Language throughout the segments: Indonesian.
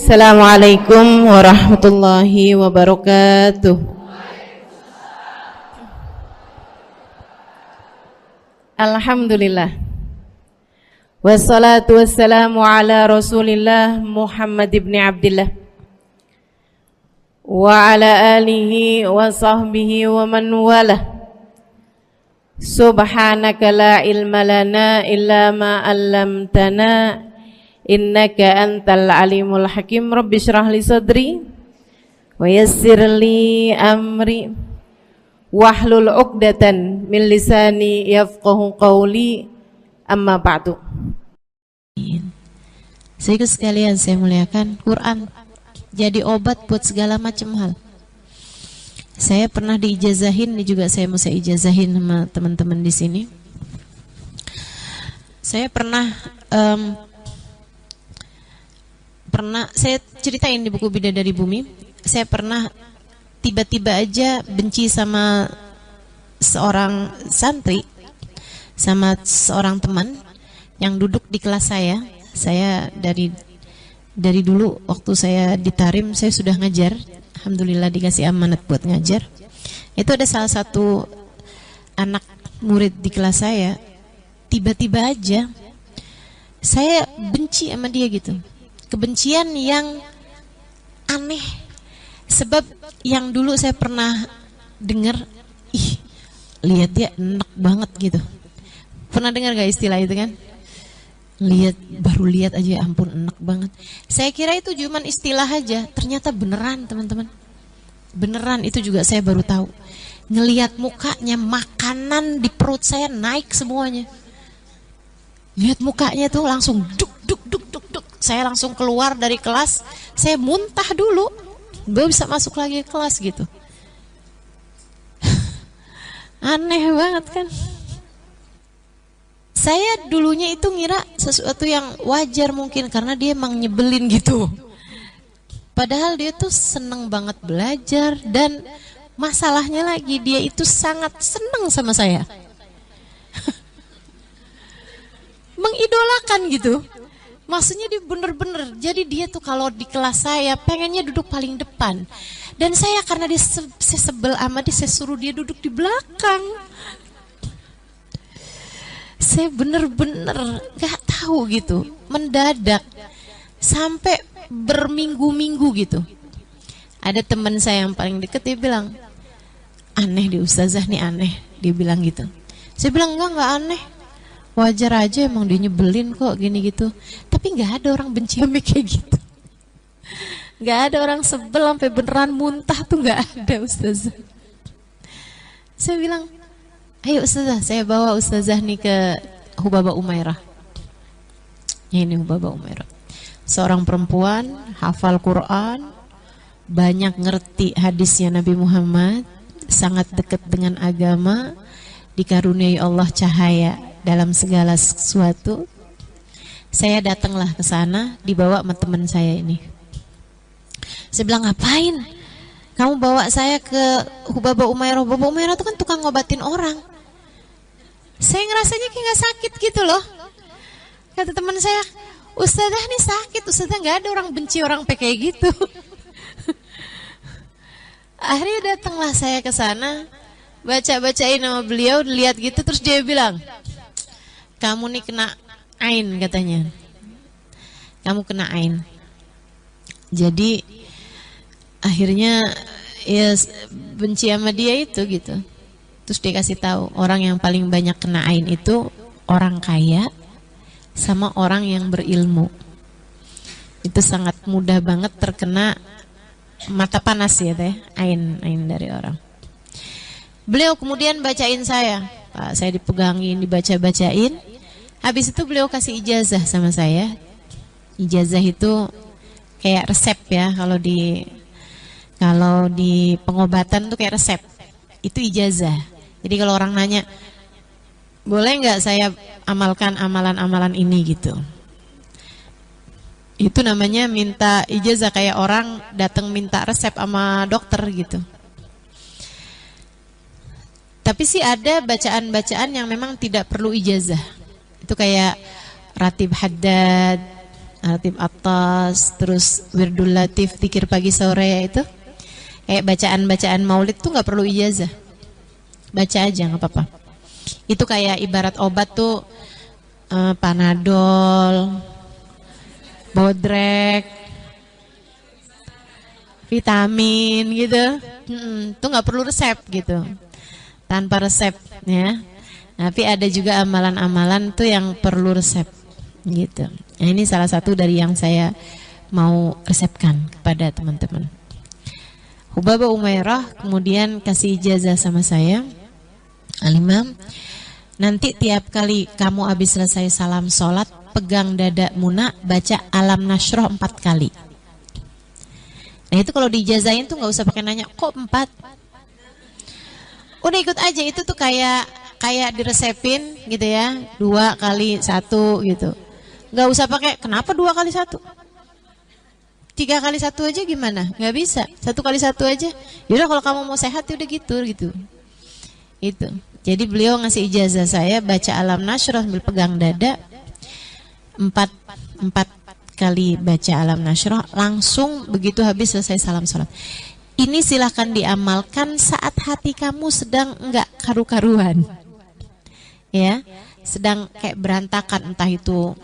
Assalamualaikum warahmatullahi wabarakatuh. Alhamdulillah. Wassalatu wassalamu ala Rasulillah Muhammad ibn Abdillah wa ala alihi wa sahbihi wa man walah. Subhanaka la ilma lana illa ma 'allamtana innaka antal alimul hakim. Rabbi shrah li sadri wa yassir li amri wahlul 'uqdatan min lisani yafqahu qawli. Amma ba'du. Saudara sekalian saya muliakan, Quran jadi obat buat segala macam hal. Saya pernah diijazahin, ini juga saya mau ijazahin sama teman-teman di sini. Saya pernah saya ceritain di buku Bidadari Bumi, saya pernah tiba-tiba aja benci sama seorang santri, sama seorang teman yang duduk di kelas saya. Saya dari dulu waktu saya di Tarim saya sudah ngajar, alhamdulillah dikasih amanat buat ngajar. Itu ada salah satu anak murid di kelas saya, tiba-tiba aja saya benci sama dia gitu. Kebencian yang aneh, sebab yang dulu saya pernah dengar, lihat dia enak banget gitu. Pernah dengar gak istilah itu kan? Baru lihat aja, ampun enak banget. Saya kira itu cuma istilah aja, ternyata beneran teman-teman. Beneran, itu juga saya baru tahu. Ngelihat mukanya, makanan di perut saya naik semuanya. Lihat mukanya tuh langsung duk duk duk duk duk. Saya langsung keluar dari kelas, saya muntah dulu, baru bisa masuk lagi ke kelas gitu. Aneh banget kan? Saya dulunya itu ngira sesuatu yang wajar mungkin karena dia emang nyebelin gitu. Padahal dia tuh seneng banget belajar, dan masalahnya lagi dia itu sangat seneng sama saya. Mengidolakan gitu. Maksudnya dia bener-bener, jadi dia tuh kalau di kelas saya pengennya duduk paling depan. Dan saya karena dia sebel sama dia, saya suruh dia duduk di belakang. Saya bener-bener gak tahu gitu, mendadak. Sampai berminggu-minggu gitu. Ada teman saya yang paling deket, dia bilang, aneh di ustazah nih, aneh. Dia bilang gitu. Saya bilang enggak aneh. Wajar aja, emang dia nyebelin kok gini gitu. Tapi nggak ada orang benci sama kayak gitu. Nggak ada orang sebel sampai beneran muntah tuh, nggak ada ustazah. Saya bilang, ayo ustazah, saya bawa ustazah nih ke Hubaba Umairah. Ini Hubaba Umairah. Seorang perempuan, hafal Quran, banyak ngerti hadisnya Nabi Muhammad, sangat dekat dengan agama, dikaruniai Allah cahaya dalam segala sesuatu. Saya datanglah ke sana, dibawa sama teman saya ini. Saya bilang, ngapain? Kamu bawa saya ke Hubaba Umairah. Hubaba Umairah itu kan tukang ngobatin orang. Saya ngerasanya kayak gak sakit gitu loh. Kata teman saya, ustazah nih sakit, ustazah nggak ada orang benci orang kayak gitu. Akhirnya datanglah saya ke sana, baca-bacain nama beliau, lihat gitu, terus dia bilang, kamu nih kena ain katanya. Kamu kena ain. Jadi akhirnya ya benci sama dia itu gitu. Terus dia kasih tahu, orang yang paling banyak kena ain itu orang kaya sama orang yang berilmu. Itu sangat mudah banget terkena mata panas ya teh, ain dari orang. Beliau kemudian bacain saya, Pak, saya dipegangin, dibaca-bacain. Habis itu beliau kasih ijazah sama saya. Ijazah itu kayak resep ya, kalau di pengobatan tuh kayak resep. Itu ijazah. Jadi kalau orang nanya, boleh nggak saya amalkan amalan-amalan ini gitu. Itu namanya minta ijazah, kayak orang datang minta resep sama dokter gitu. Tapi sih ada bacaan-bacaan yang memang tidak perlu ijazah. Itu kayak ratib haddad Al-Ratib Atas, terus Wirdul Latif, Dzikir pagi sore itu. Bacaan-bacaan maulid tuh nggak perlu ijazah. Baca aja nggak apa-apa. Itu kayak ibarat obat tuh, Panadol, Bodrek, vitamin gitu. Tuh nggak perlu resep gitu. Tanpa resep ya. Tapi ada juga amalan-amalan tuh yang perlu resep gitu. Nah, ini salah satu dari yang saya mau resepkan kepada teman-teman. Hubabah Umairah kemudian kasih ijazah sama saya, Al-Imam, nanti tiap kali kamu habis selesai salam sholat, pegang dada Muna, baca Alam Nasroh 4 kali. Nah itu kalau diijazahin tuh nggak usah pakai nanya, kok 4? Udah ikut aja, itu tuh kayak diresepin gitu ya, 2 kali 1 gitu. Nggak usah pakai, kenapa 2 kali 1? 3 kali 1 aja gimana? Nggak bisa. 1 kali 1 aja. Yaudah kalau kamu mau sehat ya udah gitu. Itu. Jadi beliau ngasih ijazah saya baca Alam Nasroh sambil pegang dada. 4 kali baca Alam Nasroh langsung begitu habis selesai salam sholat. Ini silahkan diamalkan saat hati kamu sedang enggak karu-karuan. Ya, sedang kayak berantakan, entah itu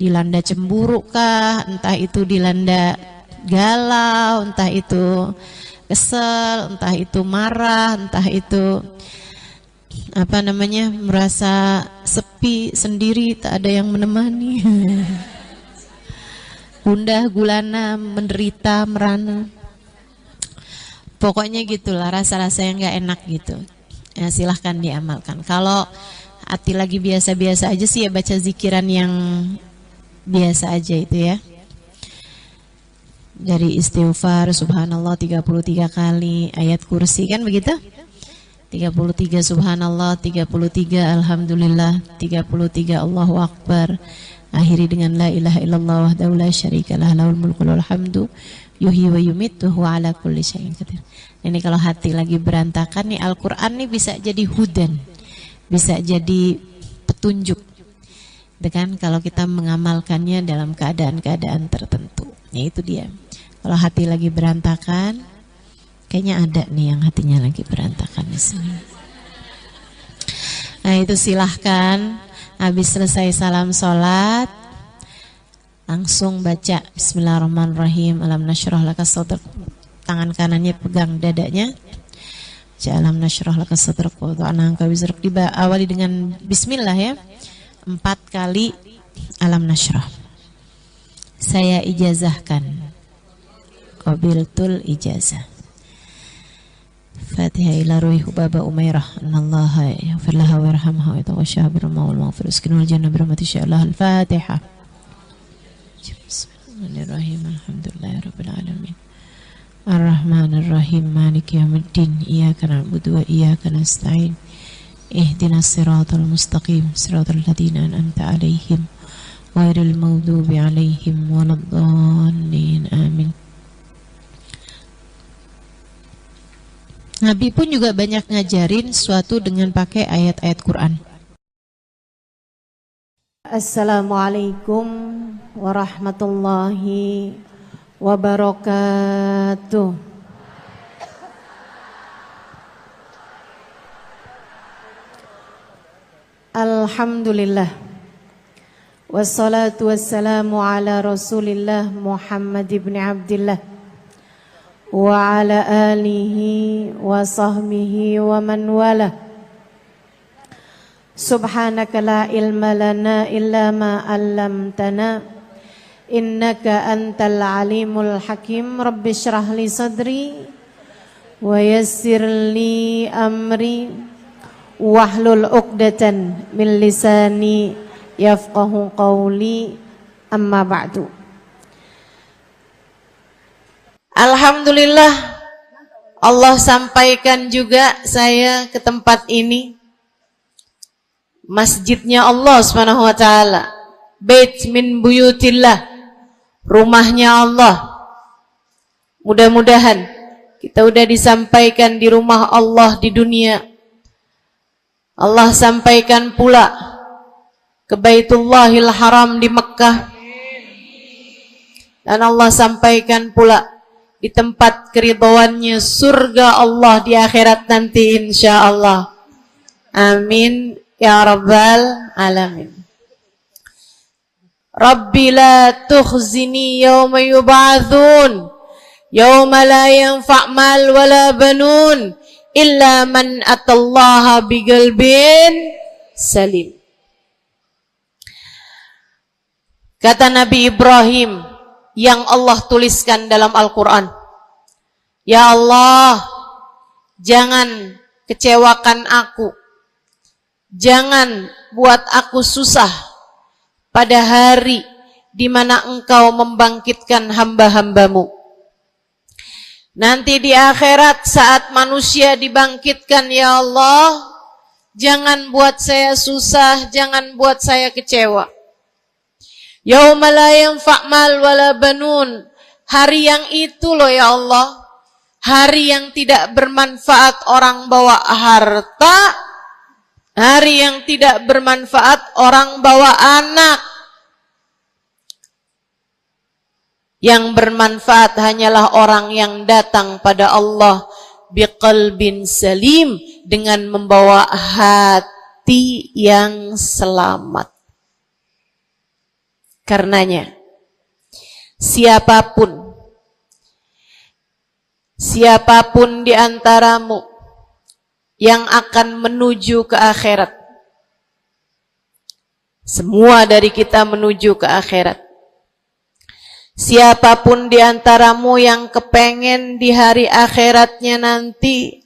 dilanda cemburu kah, entah itu dilanda galau, entah itu kesel, entah itu marah, entah itu merasa sepi sendiri, tak ada yang menemani, gundah gulana, menderita, merana, pokoknya gitulah rasa-rasa yang nggak enak gitu ya, silahkan diamalkan. Kalau hati lagi biasa-biasa aja sih ya baca zikiran yang biasa aja itu ya. Dari istighfar subhanallah 33 kali, ayat kursi kan begitu? 33 subhanallah, 33 alhamdulillah, 33 Allahu akbar. Akhiri dengan la ilaha illallah wahdahu la syarikalah lahul mulku wal hamdu yuhyi wa yumitu wa ala kulli syai'in qadir. Ini kalau hati lagi berantakan nih, Al-Qur'an nih bisa jadi hudan. Bisa jadi petunjuk. Dengan kalau kita mengamalkannya dalam keadaan-keadaan tertentu. Ya itu dia. Kalau hati lagi berantakan, kayaknya ada nih yang hatinya lagi berantakan di sini. Nah itu silahkan habis selesai salam sholat langsung baca Bismillahirrahmanirrahim, Alam Nashrah laka sadrak, tangan kanannya pegang dadanya, baca Alam Nashrah laka sadrak wa wada'na anka wizrak, diawali dengan Bismillah ya, 4 kali Alam Nashrah. Saya ijazahkan, qabiltul ijazah. Fatihah ila ruhi Hubabah Umairah, anallaha yaghfir laha warhamha wa yataghashaha birrahmah wal maghfirah uskinul jannah birahmati sya'allah. Al-Fatihah. Bismillahirrahmanirrahim. Alhamdulillahirabbil alamin. Ar-Rahmanir-Rahim. Maliki yaumiddin. Iyyaka na'budu wa iyyaka nasta'in. Ihdinas siratal mustaqim. Siratal ladzina an'amta 'alaihim ghairil maghdubi 'alaihim waladdallin. Amin. Nabi pun juga banyak ngajarin suatu dengan pakai ayat-ayat Quran. Assalamualaikum warahmatullahi wabarakatuh. Alhamdulillah. Wassalatu wassalamu ala Rasulillah Muhammad ibn Abdillah wa ala alihi wa sahbihi wa man wala. Subhanaka la ilma lana illa ma 'allamtana innaka antal alimul hakim. Rabbi shrah li sadri wa yassir li amri wahlul 'uqdatan min lisani yafqahu qawli. Amma ba'du. Alhamdulillah, Allah sampaikan juga saya ke tempat ini. Masjidnya Allah Subhanahu wa taala, bait min buyutillah, rumahnya Allah. Mudah-mudahan kita udah disampaikan di rumah Allah di dunia. Allah sampaikan pula ke Baitullahil Haram di Mekkah. Dan Allah sampaikan pula di tempat keridhaannya surga Allah di akhirat nanti insyaallah. Amin ya rabbal alamin. Rabbi la tukhzini yawma yub'atsun yawma la yanfa' mal wala banun illa man atallaha biqalbin salim. Kata Nabi Ibrahim yang Allah tuliskan dalam Al-Quran, ya Allah, jangan kecewakan aku, jangan buat aku susah pada hari di mana Engkau membangkitkan hamba-hambamu. Nanti di akhirat saat manusia dibangkitkan, ya Allah, jangan buat saya susah, jangan buat saya kecewa. Yauma la yanfa' mal wala banun. Hari yang itu loh ya Allah, hari yang tidak bermanfaat orang bawa harta, hari yang tidak bermanfaat orang bawa anak. Yang bermanfaat hanyalah orang yang datang pada Allah biqalbin salim, dengan membawa hati yang selamat. Karenanya siapapun di antaramu yang akan menuju ke akhirat, semua dari kita menuju ke akhirat. Siapapun di antaramu yang kepengen di hari akhiratnya nanti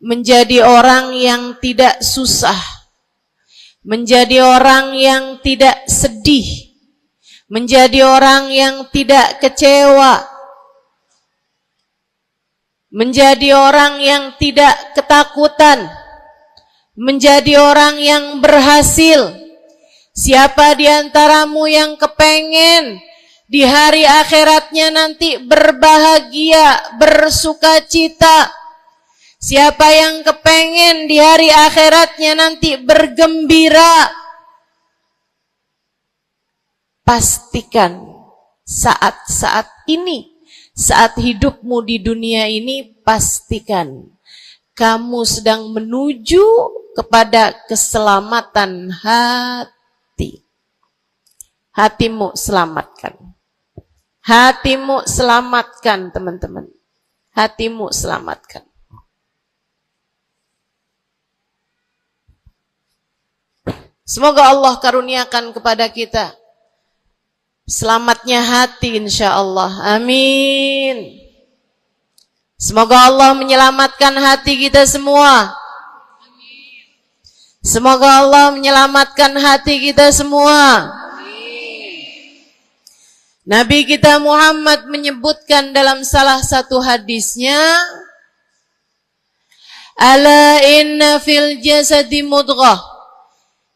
menjadi orang yang tidak susah, menjadi orang yang tidak sedih, menjadi orang yang tidak kecewa, menjadi orang yang tidak ketakutan, menjadi orang yang berhasil. Siapa di antaramu yang kepengen di hari akhiratnya nanti berbahagia, bersukacita? Siapa yang kepengen di hari akhiratnya nanti bergembira? Pastikan saat-saat ini, saat hidupmu di dunia ini, pastikan kamu sedang menuju kepada keselamatan hati. Hatimu selamatkan. Hatimu selamatkan, teman-teman. Hatimu selamatkan. Semoga Allah karuniakan kepada kita selamatnya hati insyaallah. Amin. Semoga Allah menyelamatkan hati kita semua. Semoga Allah menyelamatkan hati kita semua. Nabi kita Muhammad menyebutkan dalam salah satu hadisnya, ala inna fil jasadi mudghah,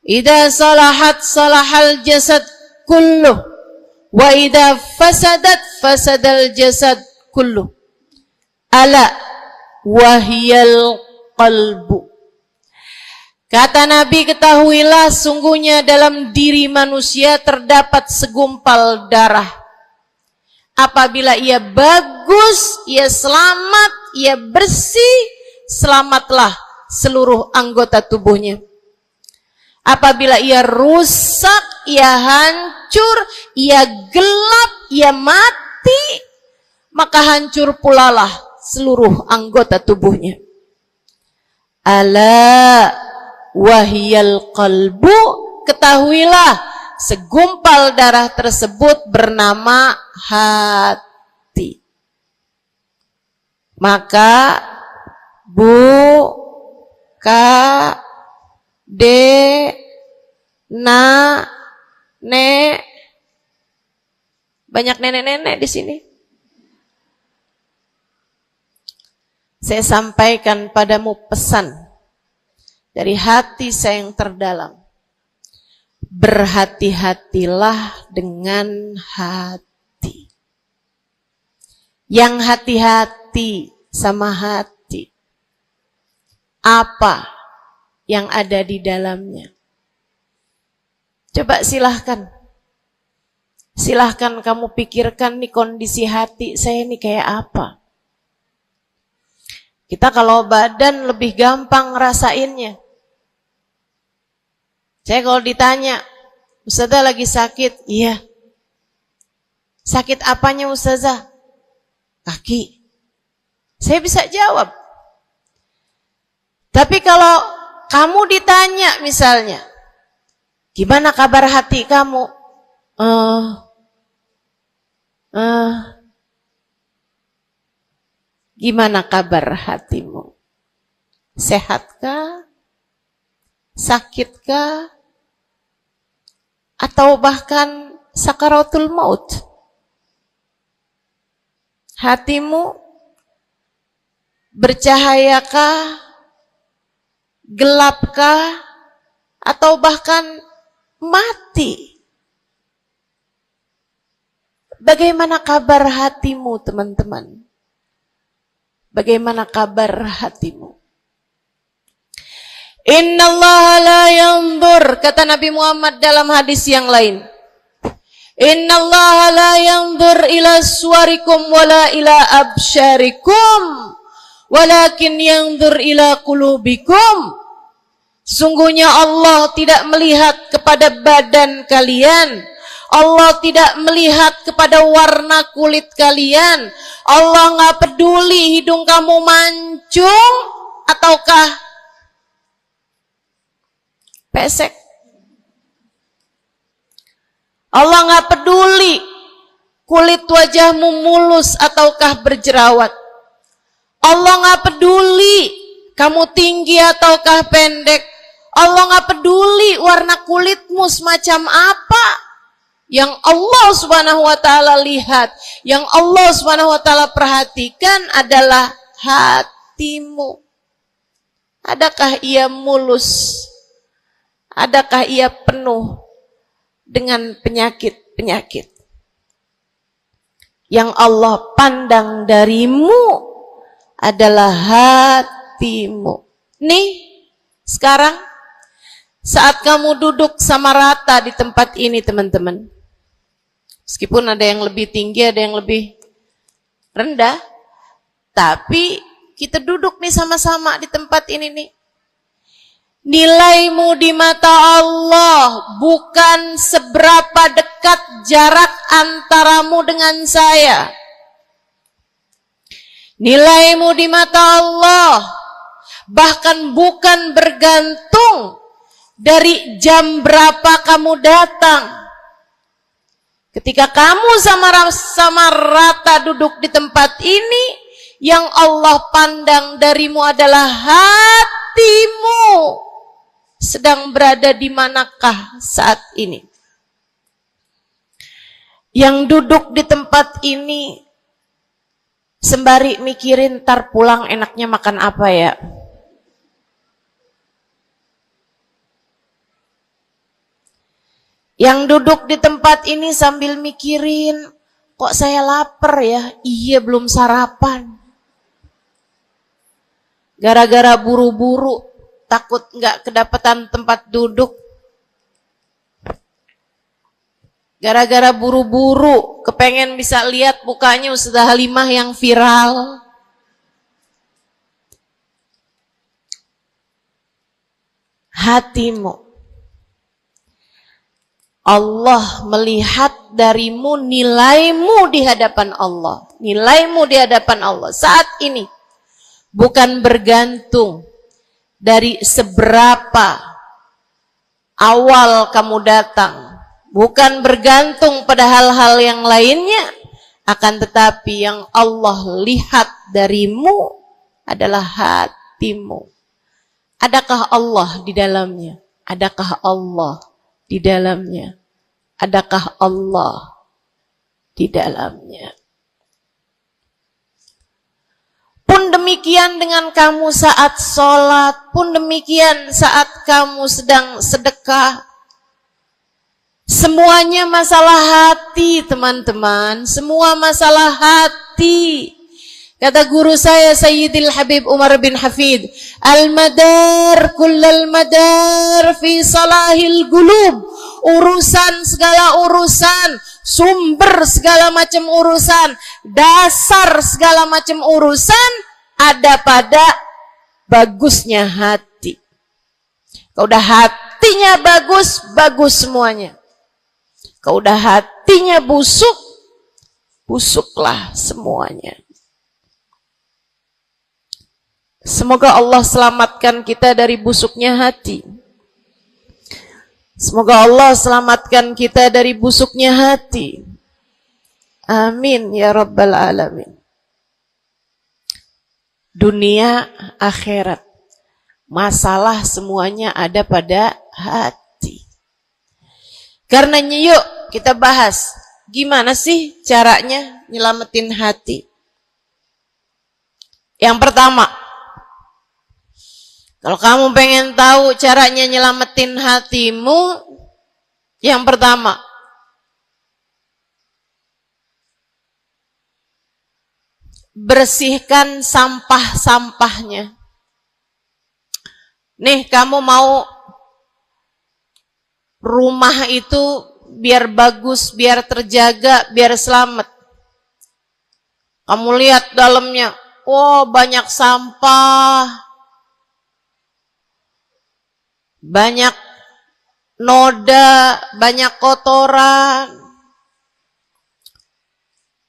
idza salahat salahal jasad kulluh, wa idza fasadat fasadal jasad kulluh, ala wahiyal qalbu. Kata Nabi, ketahuilah sungguhnya dalam diri manusia terdapat segumpal darah. Apabila ia bagus, ia selamat, ia bersih, selamatlah seluruh anggota tubuhnya. Apabila ia rusak, ia hancur, ia gelap, ia mati, maka hancur pulalah seluruh anggota tubuhnya. Ala wahiyal qalbu, ketahuilah segumpal darah tersebut bernama hati. Maka buka nek, banyak nenek-nenek di sini. Saya sampaikan padamu pesan dari hati saya yang terdalam. Berhati-hatilah dengan hati. Yang hati-hati sama hati, apa yang ada di dalamnya? Coba silahkan Silahkan kamu pikirkan nih kondisi hati saya nih kayak apa. Kita kalau badan lebih gampang ngerasainnya. Saya kalau ditanya, Ustazah lagi sakit? Iya. Sakit apanya Ustazah? Kaki. Saya bisa jawab. Tapi kalau kamu ditanya misalnya, gimana kabar hati kamu? Gimana kabar hatimu? Sehatkah? Sakitkah? Atau bahkan sakaratul maut? Hatimu bercahayakah? Gelapkah? Atau bahkan mati? Bagaimana kabar hatimu, teman-teman? Bagaimana kabar hatimu? Innallaha la yanzur, kata Nabi Muhammad dalam hadis yang lain. Innallaha la yanzur ila suwarikum wala ila absyarikum, walakin yanzur ila qulubikum. Sungguhnya Allah tidak melihat kepada badan kalian. Allah tidak melihat kepada warna kulit kalian. Allah nggak peduli hidung kamu mancung ataukah pesek. Allah nggak peduli kulit wajahmu mulus ataukah berjerawat. Allah nggak peduli kamu tinggi ataukah pendek. Allah nggak peduli warna kulitmu semacam apa. Yang Allah Subhanahu wa taala lihat, yang Allah Subhanahu wa taala perhatikan adalah hatimu. Adakah ia mulus? Adakah ia penuh dengan penyakit-penyakit? Yang Allah pandang darimu adalah hatimu. Nih, sekarang saat kamu duduk sama rata di tempat ini, teman-teman. Meskipun ada yang lebih tinggi, ada yang lebih rendah, tapi kita duduk nih sama-sama di tempat ini nih. Nilaimu di mata Allah bukan seberapa dekat jarak antaramu dengan saya. Nilaimu di mata Allah bahkan bukan bergantung dari jam berapa kamu datang. Ketika kamu sama rata duduk di tempat ini, yang Allah pandang darimu adalah hatimu. Sedang berada di manakah saat ini? Yang duduk di tempat ini sembari mikirin ntar pulang enaknya makan apa ya? Yang duduk di tempat ini sambil mikirin, kok saya lapar ya? Iya, belum sarapan. Gara-gara buru-buru, takut nggak kedapatan tempat duduk. Gara-gara buru-buru, kepengen bisa lihat mukanya Ustazah Halimah yang viral. Hatimu. Allah melihat darimu, nilaimu di hadapan Allah. Nilaimu di hadapan Allah saat ini bukan bergantung dari seberapa awal kamu datang, bukan bergantung pada hal-hal yang lainnya, akan tetapi yang Allah lihat darimu adalah hatimu. Adakah Allah di dalamnya? Adakah Allah di dalamnya? Adakah Allah di dalamnya? Pun demikian dengan kamu saat sholat, pun demikian saat kamu sedang sedekah. Semuanya masalah hati, teman-teman. Semua masalah hati. Kata guru saya Sayyidil Habib Umar bin Hafid, al-madar kullal madar fi salahil gulub urusan segala urusan, sumber segala macam urusan, dasar segala macam urusan ada pada bagusnya hati. Kalau udah hatinya bagus, bagus semuanya. Kalau udah hatinya busuk, busuklah semuanya. Semoga Allah selamatkan kita dari busuknya hati. Semoga Allah selamatkan kita dari busuknya hati. Amin ya rabbal alamin. Dunia, akhirat, masalah semuanya ada pada hati. Karenanya yuk kita bahas, gimana sih caranya nyelamatin hati? Yang pertama, kalau kamu pengen tahu caranya nyelamatin hatimu, yang pertama, bersihkan sampah-sampahnya. Nih, kamu mau rumah itu biar bagus, biar terjaga, biar selamat. Kamu lihat dalamnya, oh banyak sampah, banyak noda, banyak kotoran.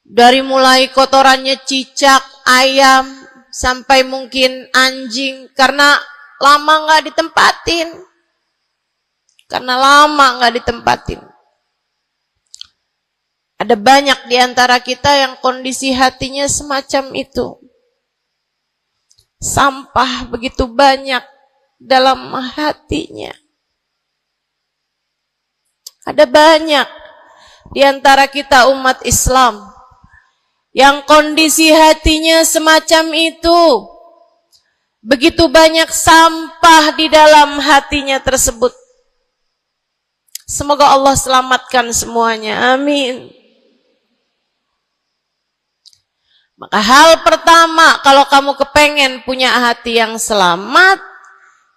Dari mulai kotorannya cicak, ayam, sampai mungkin anjing, karena lama nggak ditempatin. Karena lama nggak ditempatin. Ada banyak di antara kita yang kondisi hatinya semacam itu. Sampah begitu banyak dalam hatinya. Ada banyak di antara kita umat Islam yang kondisi hatinya semacam itu. Begitu banyak sampah di dalam hatinya tersebut. Semoga Allah selamatkan semuanya. Amin. Maka hal pertama, kalau kamu kepengen punya hati yang selamat,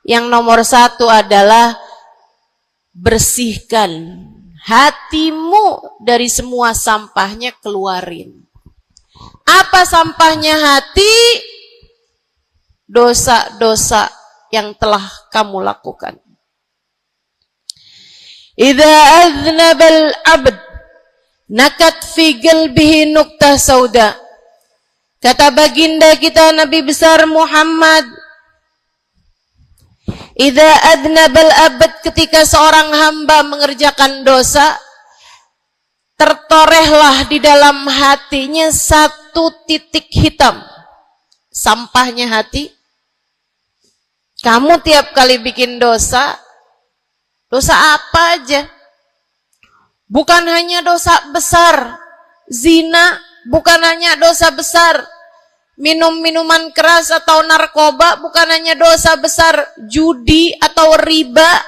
yang nomor satu adalah bersihkan hatimu dari semua sampahnya, keluarin. Apa sampahnya hati? Dosa-dosa yang telah kamu lakukan. Idza aznabal abd nakat fi qalbihi nuqtah sauda. Kata baginda kita Nabi besar Muhammad, idza adnabal abad, ketika seorang hamba mengerjakan dosa, tertorehlah di dalam hatinya satu titik hitam. Sampahnya hati. Kamu tiap kali bikin dosa, dosa apa aja? Bukan hanya dosa besar, zina, bukan hanya dosa besar, minum minuman keras atau narkoba, bukan hanya dosa besar, judi atau riba,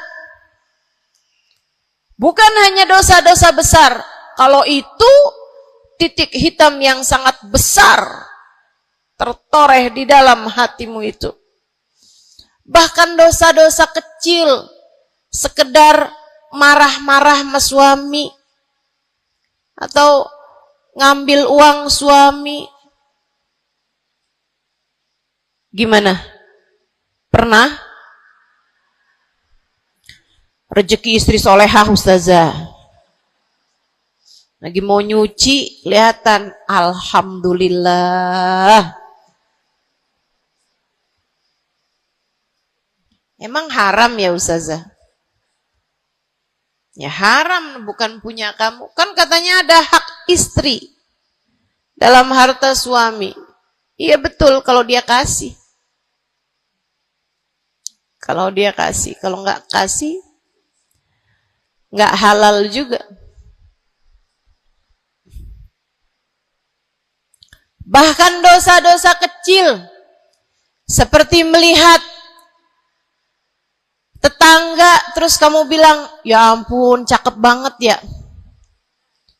bukan hanya dosa-dosa besar. Kalau itu titik hitam yang sangat besar tertoreh di dalam hatimu itu. Bahkan dosa-dosa kecil, sekedar marah-marah sama suami atau ngambil uang suami. Gimana? Pernah? Rezeki istri solehah ustazah. Lagi mau nyuci, kelihatan, alhamdulillah. Emang haram ya ustazah? Ya haram, bukan punya kamu. Kan katanya ada hak istri dalam harta suami. Iya betul kalau dia kasih. Kalau dia kasih, kalau nggak kasih, nggak halal juga. Bahkan dosa-dosa kecil, seperti melihat tetangga, terus kamu bilang, ya ampun, cakep banget ya.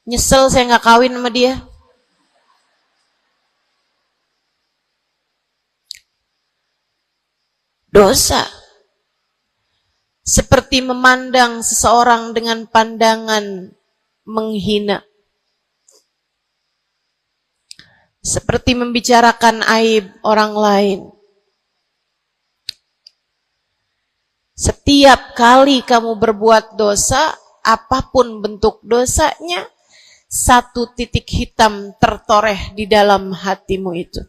Nyesel saya nggak kawin sama dia. Dosa. seperti memandang seseorang dengan pandangan menghina, seperti membicarakan aib orang lain. Setiap kali kamu berbuat dosa, apapun bentuk dosanya, satu titik hitam tertoreh di dalam hatimu itu.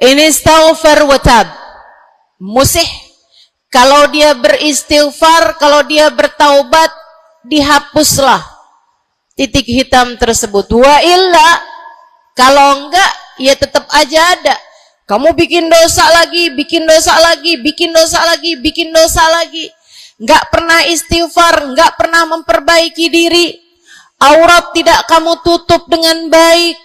Ini istighfar wa tab. Musih, kalau dia beristighfar, kalau dia bertaubat, dihapuslah titik hitam tersebut. Wa illa, kalau enggak, ya tetap aja ada. Kamu bikin dosa lagi, bikin dosa lagi, bikin dosa lagi, bikin dosa lagi. Enggak pernah istighfar, enggak pernah memperbaiki diri. Aurat tidak kamu tutup dengan baik.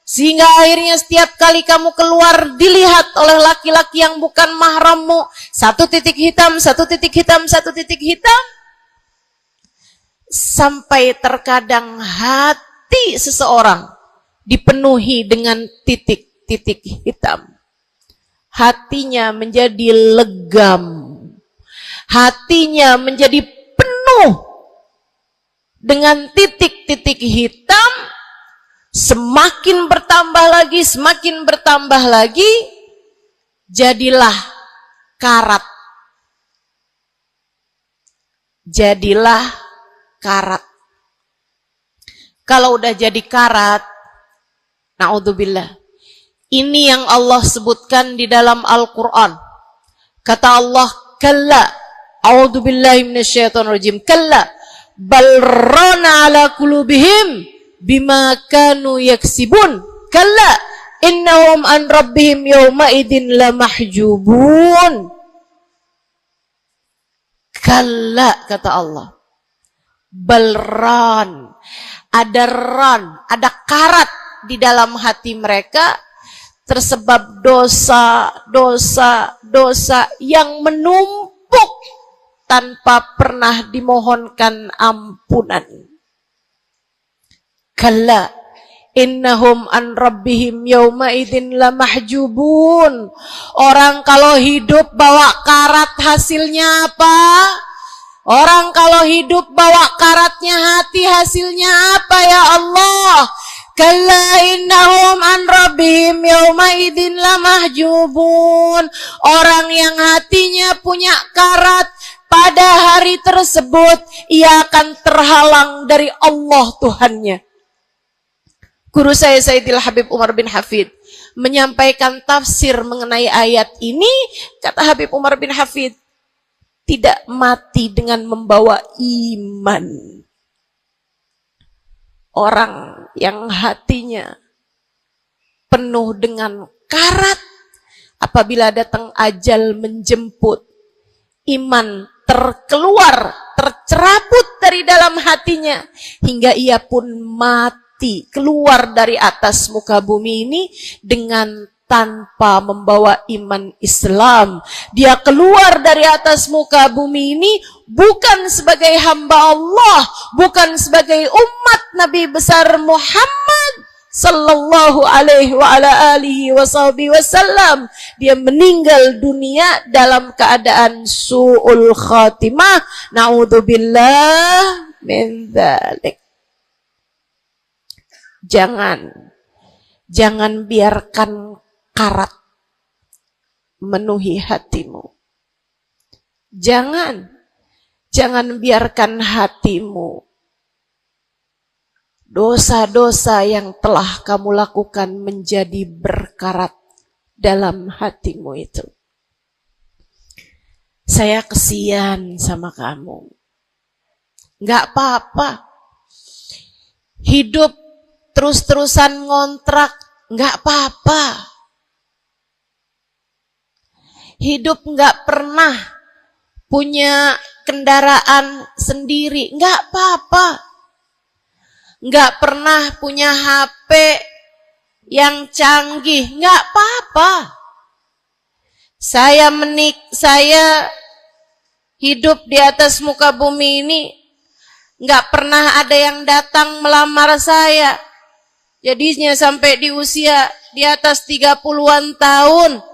Sehingga akhirnya setiap kali kamu keluar dilihat oleh laki-laki yang bukan mahrammu. Satu titik hitam, satu titik hitam, satu titik hitam. Sampai terkadang hati seseorang dipenuhi dengan titik-titik hitam. Hatinya menjadi legam. Hatinya menjadi penuh dengan titik-titik hitam. Semakin bertambah lagi, semakin bertambah lagi, jadilah karat. Jadilah karat. Kalau udah jadi karat, na'udzubillah. Ini yang Allah sebutkan di dalam Al-Quran. Kata Allah, kalla, a'udzubillahi minasyaitonirrajim, kalla, bal rana ala qulubihim bima kanu yaksibun, kalla innahum an rabbihim yawma idin lamahjubun. Kalla, kata Allah, balran, ada ran, ada karat di dalam hati mereka tersebab dosa, dosa, dosa yang menumpuk tanpa pernah dimohonkan ampunan. Kalla innahum an rabbihim yawma idzin lamahjubun. Orang kalau hidup bawa karat hasilnya apa? Orang kalau hidup bawa karatnya hati hasilnya apa ya Allah? Kalla innahum an rabbihim yawma idzin lamahjubun. Orang yang hatinya punya karat, pada hari tersebut ia akan terhalang dari Allah Tuhannya. Guru saya Sayyidil Habib Umar bin Hafid menyampaikan tafsir mengenai ayat ini. Kata Habib Umar bin Hafid, tidak mati dengan membawa iman. Orang yang hatinya penuh dengan karat, apabila datang ajal menjemput, iman terkeluar, tercerabut dari dalam hatinya, hingga ia pun mati, keluar dari atas muka bumi ini dengan tanpa membawa iman Islam. Dia keluar dari atas muka bumi ini bukan sebagai hamba Allah, bukan sebagai umat Nabi besar Muhammad sallallahu alaihi wa ala alihi wasallam. Dia meninggal dunia dalam keadaan su'ul khatimah. Na'udzubillah min dzalik. Jangan biarkan karat memenuhi hatimu. Jangan biarkan hatimu dosa-dosa yang telah kamu lakukan menjadi berkarat dalam hatimu itu. Saya kesian sama kamu. Nggak apa-apa. Hidup terus-terusan ngontrak, nggak apa-apa. Hidup nggak pernah punya kendaraan sendiri, nggak apa-apa. Nggak pernah punya HP yang canggih, nggak apa-apa. Saya hidup di atas muka bumi ini, nggak pernah ada yang datang melamar saya. Jadinya sampai di usia di atas 30-an tahun,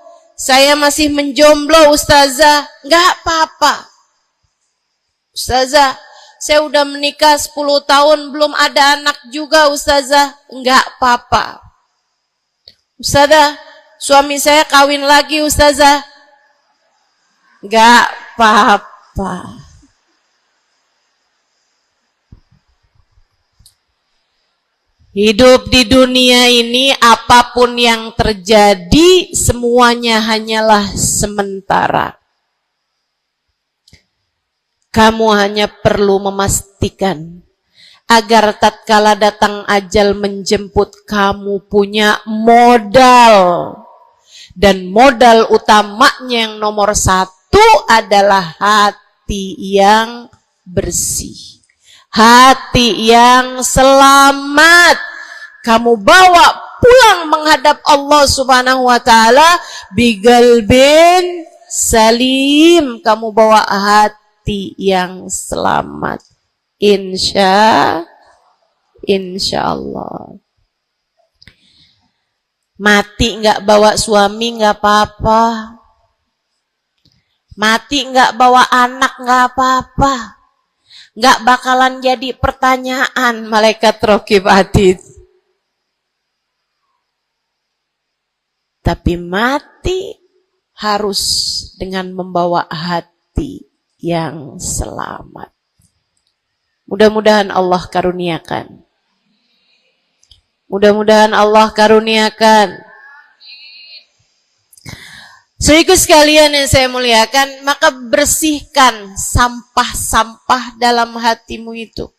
saya masih menjomblo Ustazah. Enggak apa-apa. Ustazah, saya udah menikah 10 tahun belum ada anak juga Ustazah. Enggak apa-apa. Ustazah, suami saya kawin lagi Ustazah. Enggak apa-apa. Hidup di dunia ini apapun yang terjadi semuanya hanyalah sementara. Kamu hanya perlu memastikan agar tatkala datang ajal menjemput kamu punya modal. Dan modal utamanya yang nomor 1 adalah hati yang bersih. Hati yang selamat. Kamu bawa pulang menghadap Allah Subhanahu wa ta'ala bigalbin salim. Kamu bawa hati yang selamat. Insya Allah. Mati nggak bawa suami nggak apa-apa. Mati nggak bawa anak nggak apa-apa. Nggak bakalan jadi pertanyaan malaikat raqib atid. Tapi mati harus dengan membawa hati yang selamat. Mudah-mudahan Allah karuniakan. Mudah-mudahan Allah karuniakan. Saudaraku sekalian yang saya muliakan, maka bersihkan sampah-sampah dalam hatimu itu.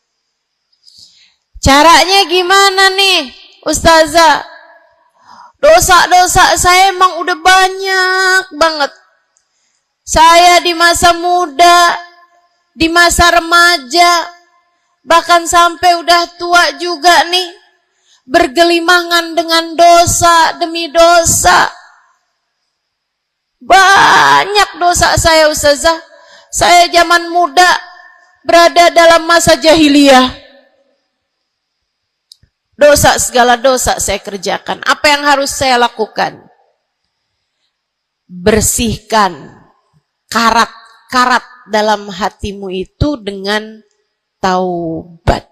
Caranya gimana nih, Ustazah? Dosa-dosa saya emang udah banyak banget. Saya di masa muda, di masa remaja, bahkan sampai udah tua juga nih, bergelimangan dengan dosa demi dosa. Banyak dosa saya Ustazah. Saya zaman muda berada dalam masa jahiliyah. Dosa, segala dosa saya kerjakan. Apa yang harus saya lakukan? Bersihkan karat-karat dalam hatimu itu dengan taubat.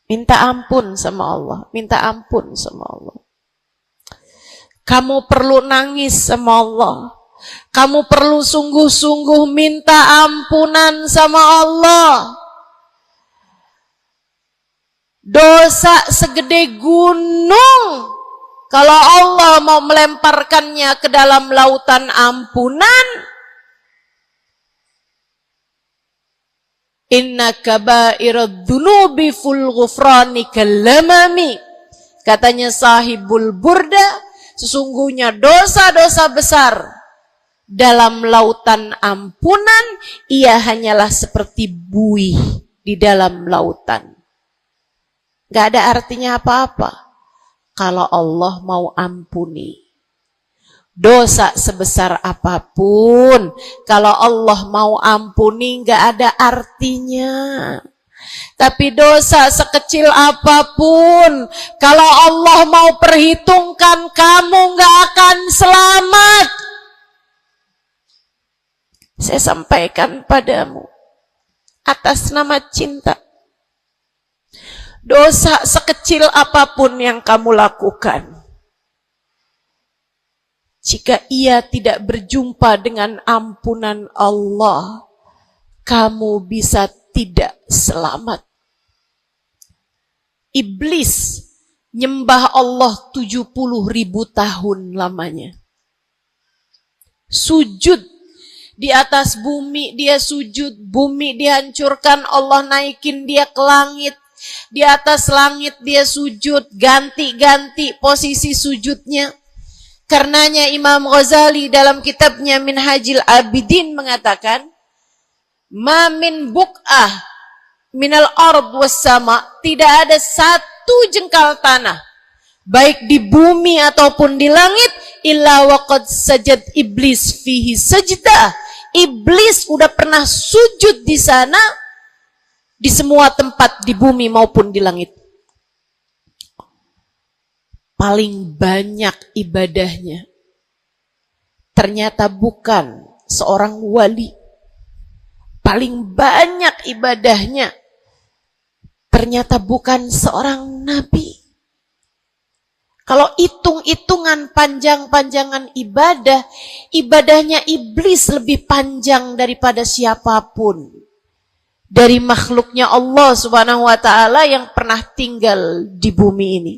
Minta ampun sama Allah. Minta ampun sama Allah. Kamu perlu nangis sama Allah. Kamu perlu sungguh-sungguh minta ampunan sama Allah. Dosa segede gunung, kalau Allah mau melemparkannya ke dalam lautan ampunan, inna kaba'irad dunubi ful ghufrani kalamami. Katanya sahibul burda, sesungguhnya dosa-dosa besar dalam lautan ampunan, ia hanyalah seperti buih di dalam lautan. Gak ada artinya apa-apa kalau Allah mau ampuni. Dosa sebesar apapun, kalau Allah mau ampuni gak ada artinya. Tapi dosa sekecil apapun, kalau Allah mau perhitungkan, kamu gak akan selamat. Saya sampaikan padamu atas nama cinta. Dosa sekecil apapun yang kamu lakukan, jika ia tidak berjumpa dengan ampunan Allah, kamu bisa tidak selamat. Iblis nyembah Allah 70.000 tahun lamanya. Sujud di atas bumi, dia sujud, bumi dihancurkan, Allah naikin dia ke langit. Di atas langit dia sujud, ganti-ganti posisi sujudnya. Karenanya Imam Ghazali dalam kitabnya Minhajul Abidin mengatakan, ma min buk'ah minal ard was sama, tidak ada satu jengkal tanah, baik di bumi ataupun di langit, illa waqad sajad iblis fihi sajdah. Iblis udah pernah sujud di sana, di semua tempat di bumi maupun di langit. paling banyak ibadahnya ternyata bukan seorang wali. Paling banyak ibadahnya ternyata bukan seorang nabi. Kalau hitung-hitungan panjang-panjangan ibadah, ibadahnya iblis lebih panjang daripada siapapun dari makhluknya Allah Subhanahu wa taala yang pernah tinggal di bumi ini.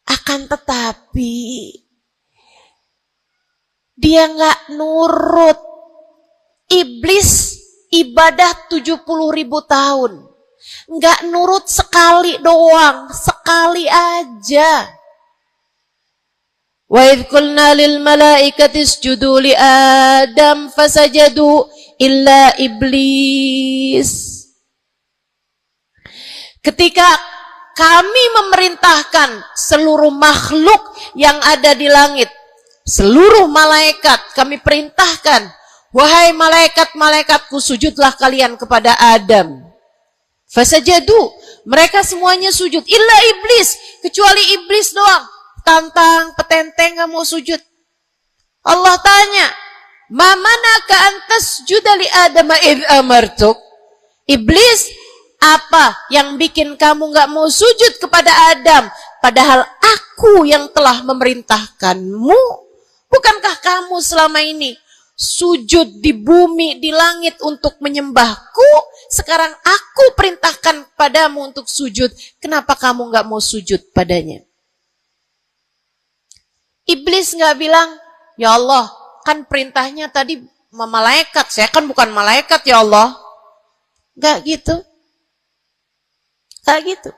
Akan tetapi dia nggak nurut. Iblis ibadah 70.000 tahun. Nggak nurut sekali doang. Sekali aja. Wa idh qulna lil malaikati isjudu li Adam fasajadu illa iblis. Ketika kami memerintahkan seluruh makhluk yang ada di langit, seluruh malaikat kami perintahkan, wahai malaikat-malaikatku, sujudlah kalian kepada Adam. Fasajadu, mereka semuanya sujud. Illa iblis, kecuali iblis doang. Tantang, petenteng gak mau sujud. Allah tanya, ma manaka antas judali Adam id amartuk. Iblis, apa yang bikin kamu gak mau sujud kepada Adam? Padahal aku yang telah memerintahkanmu. Bukankah kamu selama ini sujud di bumi, di langit untuk menyembahku? Sekarang aku perintahkan padamu untuk sujud. Kenapa kamu gak mau sujud padanya? Iblis gak bilang, ya Allah, kan perintahnya tadi malaikat. Saya kan bukan malaikat ya Allah. Gak gitu. Gak gitu.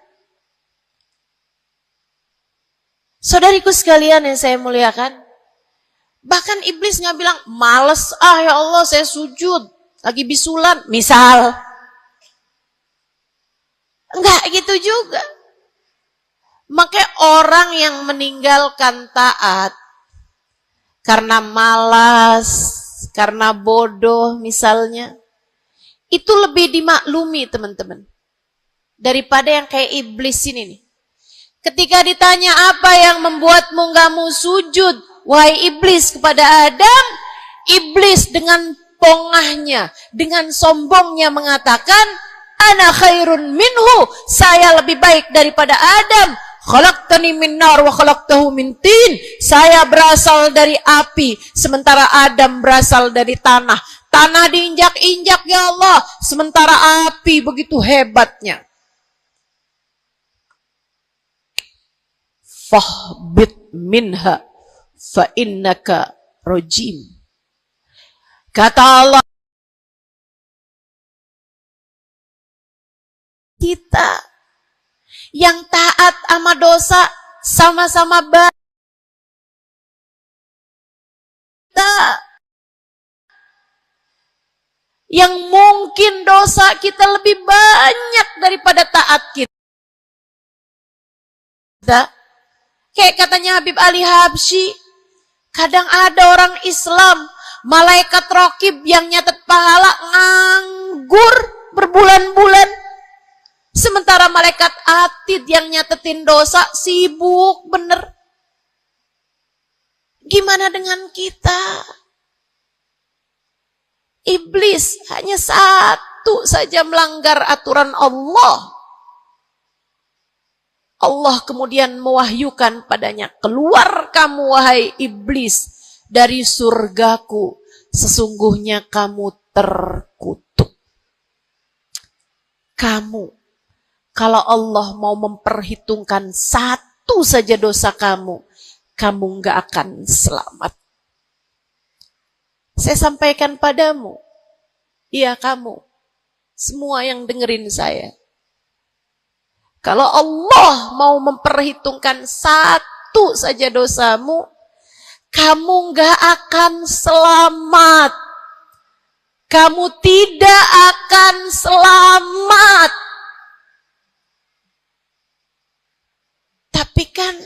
Saudariku sekalian yang saya muliakan, bahkan iblis gak bilang, males ya Allah saya sujud, lagi bisulan, misal. Enggak gitu juga. Makanya orang yang meninggalkan taat karena malas, karena bodoh misalnya, itu lebih dimaklumi teman-teman daripada yang kayak iblis ini nih. Ketika ditanya apa yang membuatmu gak mau sujud, wahai iblis, kepada Adam, iblis dengan pongahnya, dengan sombongnya mengatakan, ana khairun minhu, saya lebih baik daripada Adam. Khalaqtani min nar wa khalaqtahu min tin. Saya berasal dari api, sementara Adam berasal dari tanah. Tanah diinjak-injak ya Allah, sementara api begitu hebatnya. Fahbit minha fa innaka rajim. Kata Allah, kita yang taat sama dosa sama-sama baik. Yang mungkin dosa kita lebih banyak daripada taat kita. Kayak katanya Habib Ali Habsyi, kadang ada orang Islam, malaikat raqib yang nyatet pahala nganggur berbulan-bulan. Sementara malaikat atid yang nyatetin dosa sibuk bener. Gimana dengan kita? Iblis hanya satu saja melanggar aturan Allah. Allah kemudian mewahyukan padanya, keluar kamu wahai iblis dari surgaku, sesungguhnya kamu terkutuk. Kamu, kalau Allah mau memperhitungkan satu saja dosa kamu, kamu gak akan selamat. Saya sampaikan padamu, iya kamu, semua yang dengerin saya. Kalau Allah mau memperhitungkan satu saja dosamu, kamu gak akan selamat. Kamu tidak akan selamat. Tapi kan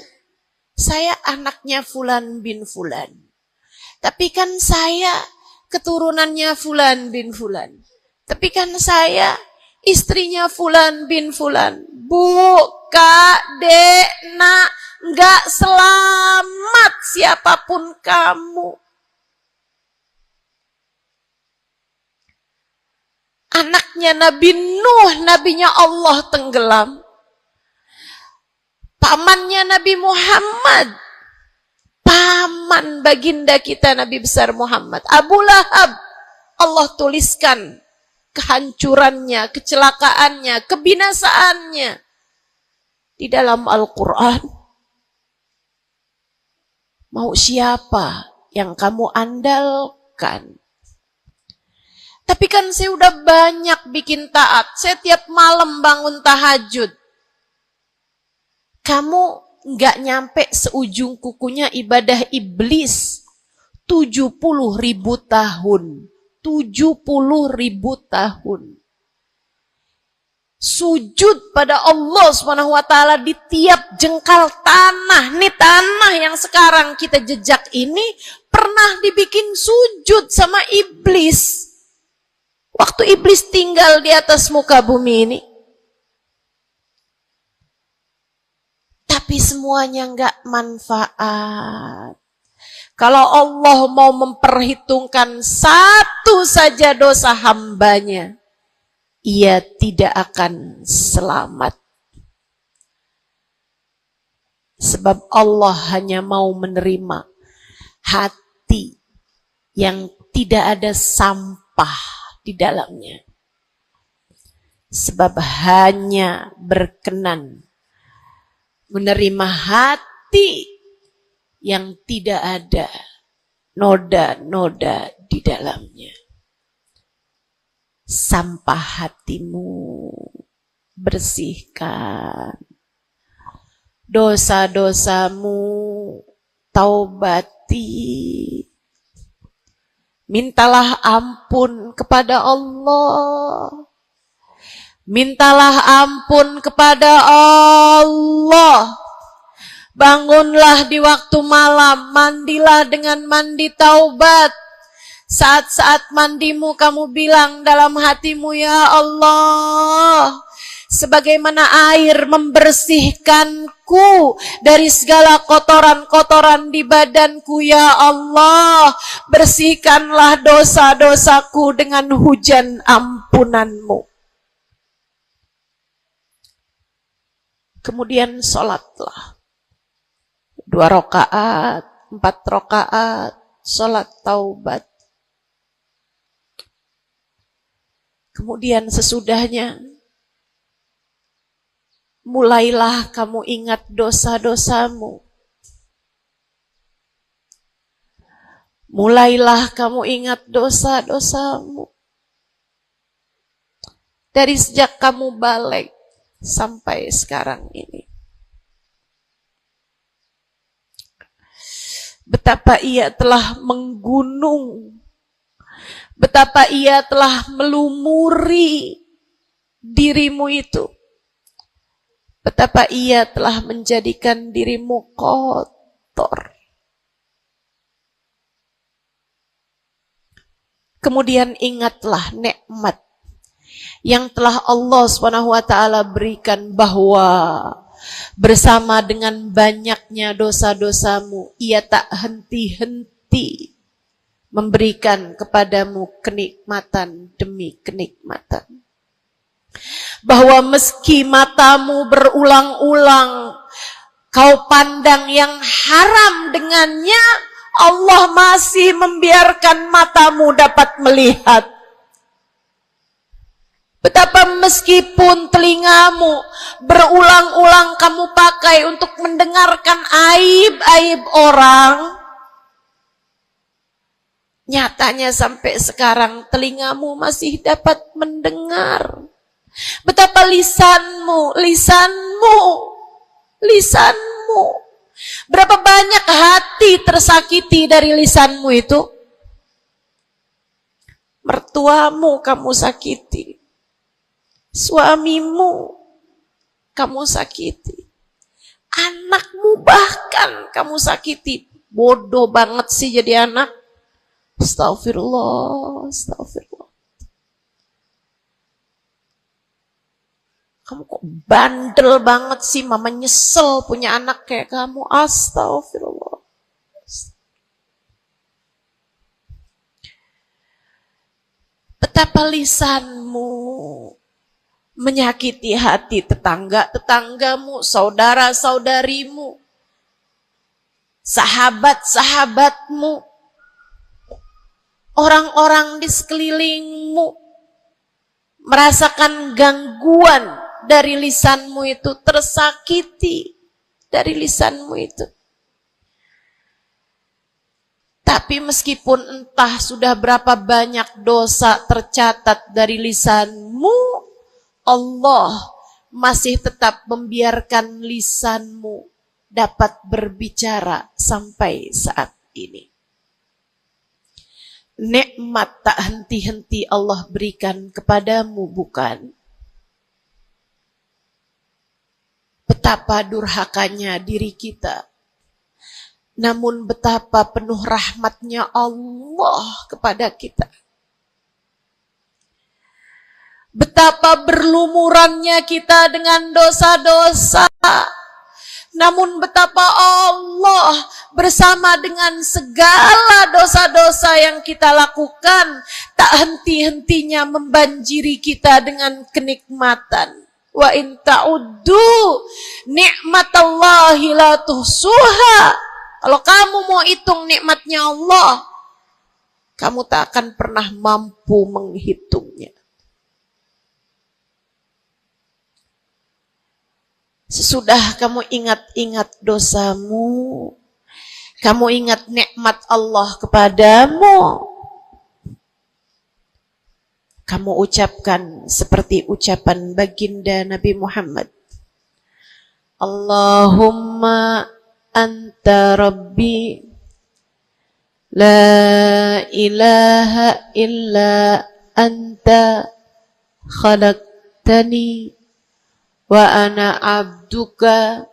saya anaknya Fulan bin Fulan. Tapi kan saya keturunannya Fulan bin Fulan. Tapi kan saya istrinya Fulan bin Fulan. Bukan. Kak, Dek, Nak, nggak selamat siapapun kamu. Anaknya Nabi Nuh, nabinya Allah tenggelam. Pamannya Nabi Muhammad, paman baginda kita Nabi besar Muhammad, Abu Lahab, Allah tuliskan kehancurannya, kecelakaannya, kebinasaannya di dalam Al-Quran. Mau siapa yang kamu andalkan? Tapi kan saya udah banyak bikin taat. Saya tiap malam bangun tahajud. Kamu nggak nyampe seujung kukunya ibadah iblis. 70.000 tahun. 70.000 tahun. Sujud pada Allah SWT di tiap jengkal tanah. Nih tanah yang sekarang kita jejak ini pernah dibikin sujud sama iblis. Waktu iblis tinggal di atas muka bumi ini. Tapi semuanya enggak manfaat. Kalau Allah mau memperhitungkan satu saja dosa hambanya, ia tidak akan selamat. Sebab Allah hanya mau menerima hati yang tidak ada sampah di dalamnya. Sebab hanya berkenan menerima hati yang tidak ada noda-noda di dalamnya. Sampah hatimu bersihkan. Dosa-dosamu taubati. Mintalah ampun kepada Allah. Mintalah ampun kepada Allah. Bangunlah di waktu malam, mandilah dengan mandi taubat. Saat-saat mandimu kamu bilang dalam hatimu, ya Allah, sebagaimana air membersihkanku dari segala kotoran-kotoran di badanku, ya Allah, bersihkanlah dosa-dosaku dengan hujan ampunanmu. Kemudian sholatlah 2 rakaat, 4 rakaat, sholat taubat. Kemudian sesudahnya, mulailah kamu ingat dosa-dosamu. Mulailah kamu ingat dosa-dosamu. Dari sejak kamu balik sampai sekarang ini. Betapa ia telah menggunung. Betapa ia telah melumuri dirimu itu. Betapa ia telah menjadikan dirimu kotor. Kemudian ingatlah nikmat yang telah Allah SWT berikan, bahwa bersama dengan banyaknya dosa-dosamu, ia tak henti-henti memberikan kepadamu kenikmatan demi kenikmatan. Bahwa meski matamu berulang-ulang kau pandang yang haram dengannya, Allah masih membiarkan matamu dapat melihat. Betapa meskipun telingamu berulang-ulang kamu pakai untuk mendengarkan aib-aib orang, nyatanya sampai sekarang telingamu masih dapat mendengar. Betapa lisanmu, berapa banyak hati tersakiti dari lisanmu itu. Mertuamu kamu sakiti, suamimu kamu sakiti, anakmu bahkan kamu sakiti. Bodoh banget sih jadi anak. Astagfirullah, astagfirullah. Kamu kok bandel banget sih, mama nyesel punya anak kayak kamu. Astagfirullah. Betapa lisanmu menyakiti hati tetanggamu, saudara-saudarimu, sahabat-sahabatmu, orang-orang di sekelilingmu merasakan gangguan dari lisanmu itu, tersakiti dari lisanmu itu. Tapi meskipun entah sudah berapa banyak dosa tercatat dari lisanmu, Allah masih tetap membiarkan lisanmu dapat berbicara sampai saat ini. Nikmat tak henti-henti Allah berikan kepadamu, bukan? Betapa durhakanya diri kita. Namun betapa penuh rahmatnya Allah kepada kita. Betapa berlumurannya kita dengan dosa-dosa. Namun betapa Allah bersama dengan segala dosa-dosa yang kita lakukan, tak henti-hentinya membanjiri kita dengan kenikmatan. Wa in ta'uddu ni'matallahi la tuhsuha. Kalau kamu mau hitung nikmatnya Allah, kamu tak akan pernah mampu menghitungnya. Sesudah kamu ingat-ingat dosamu, kamu ingat nikmat Allah kepadamu, kamu ucapkan seperti ucapan baginda Nabi Muhammad. Allahumma anta rabbi la ilaha illa anta khalaqtani wa ana abduka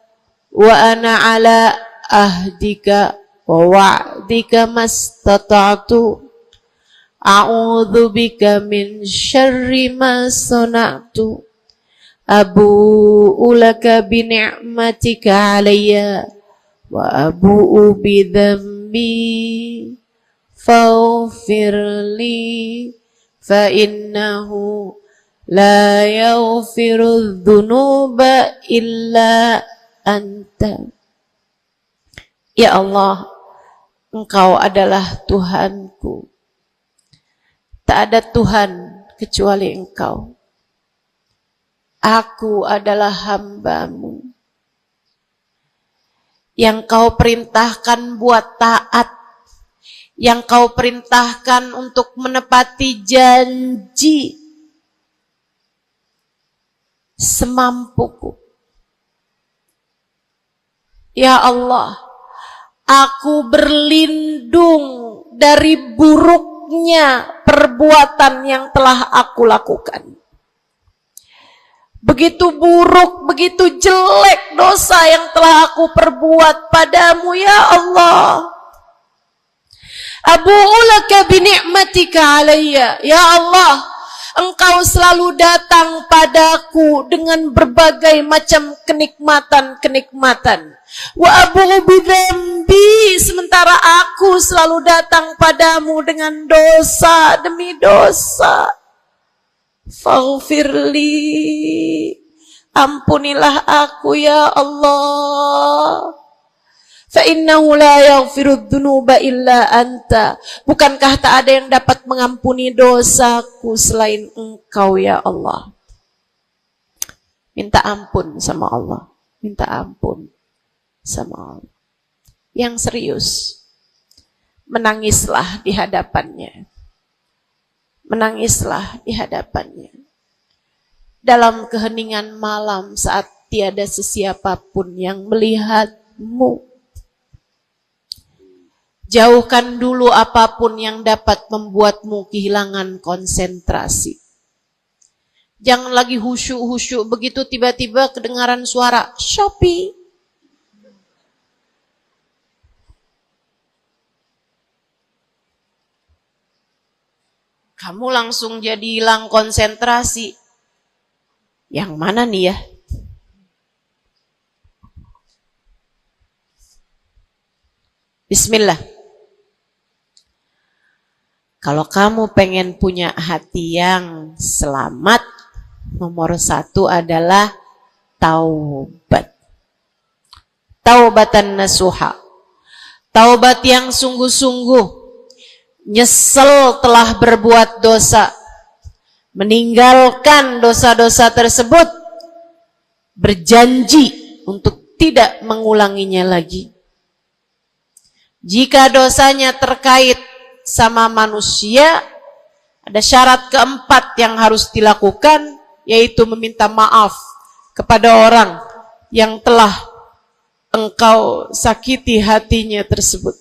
wa ana ala ahdika wa wa'dika mastata'tu a'udzu bika min syarri ma sana'tu abu'u laka bi ni'matika 'alayya wa abu'u bi dhanbi faghfirli fa innahu la yaghfiru dzunuba illa anta. Ya Allah, Engkau adalah Tuhanku. Tak ada Tuhan kecuali Engkau. Aku adalah hamba-Mu yang Kau perintahkan buat taat, yang Kau perintahkan untuk menepati janji semampuku. Ya Allah, aku berlindung dari buruknya perbuatan yang telah aku lakukan. Begitu buruk, begitu jelek dosa yang telah aku perbuat padamu, ya Allah. Abu'u laka bi ni'matika 'alayya. Ya Allah, Engkau selalu datang padaku dengan berbagai macam kenikmatan-kenikmatan. Wa abu'u bi dzambi, sementara aku selalu datang padamu dengan dosa demi dosa. Faghfirli, ampunilah aku ya Allah. Fa innahu la yaghfiru dzunuba illa anta. Bukankah tak ada yang dapat mengampuni dosaku selain Engkau ya Allah. Minta ampun sama Allah. Minta ampun sama Allah. Yang serius, menangislah di hadapannya. Menangislah di hadapannya. Dalam keheningan malam saat tiada sesiapapun yang melihatmu. Jauhkan dulu apapun yang dapat membuatmu kehilangan konsentrasi. Jangan lagi khusyuk-khusyuk begitu tiba-tiba kedengaran suara Shopee. Kamu langsung jadi hilang konsentrasi. Yang mana nih ya? Bismillah. Kalau kamu pengen punya hati yang selamat, nomor 1 adalah taubat. Taubatan nasuha. Taubat yang sungguh-sungguh. Nyesel telah berbuat dosa. Meninggalkan dosa-dosa tersebut, berjanji untuk tidak mengulanginya lagi. Jika dosanya terkait sama manusia, ada syarat keempat yang harus dilakukan, yaitu meminta maaf kepada orang yang telah engkau sakiti hatinya tersebut.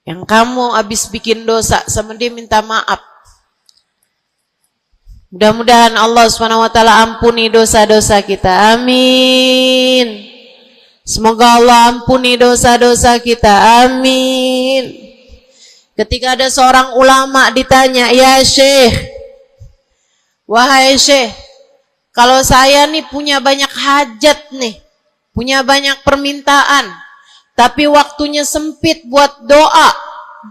Yang kamu habis bikin dosa sama dia, minta maaf. Mudah-mudahan Allah SWT ampuni dosa-dosa kita. Amin. Semoga Allah ampuni dosa-dosa kita. Amin. Ketika ada seorang ulama ditanya, ya Syekh, wahai Syekh, kalau saya nih punya banyak hajat nih, punya banyak permintaan, tapi waktunya sempit buat doa,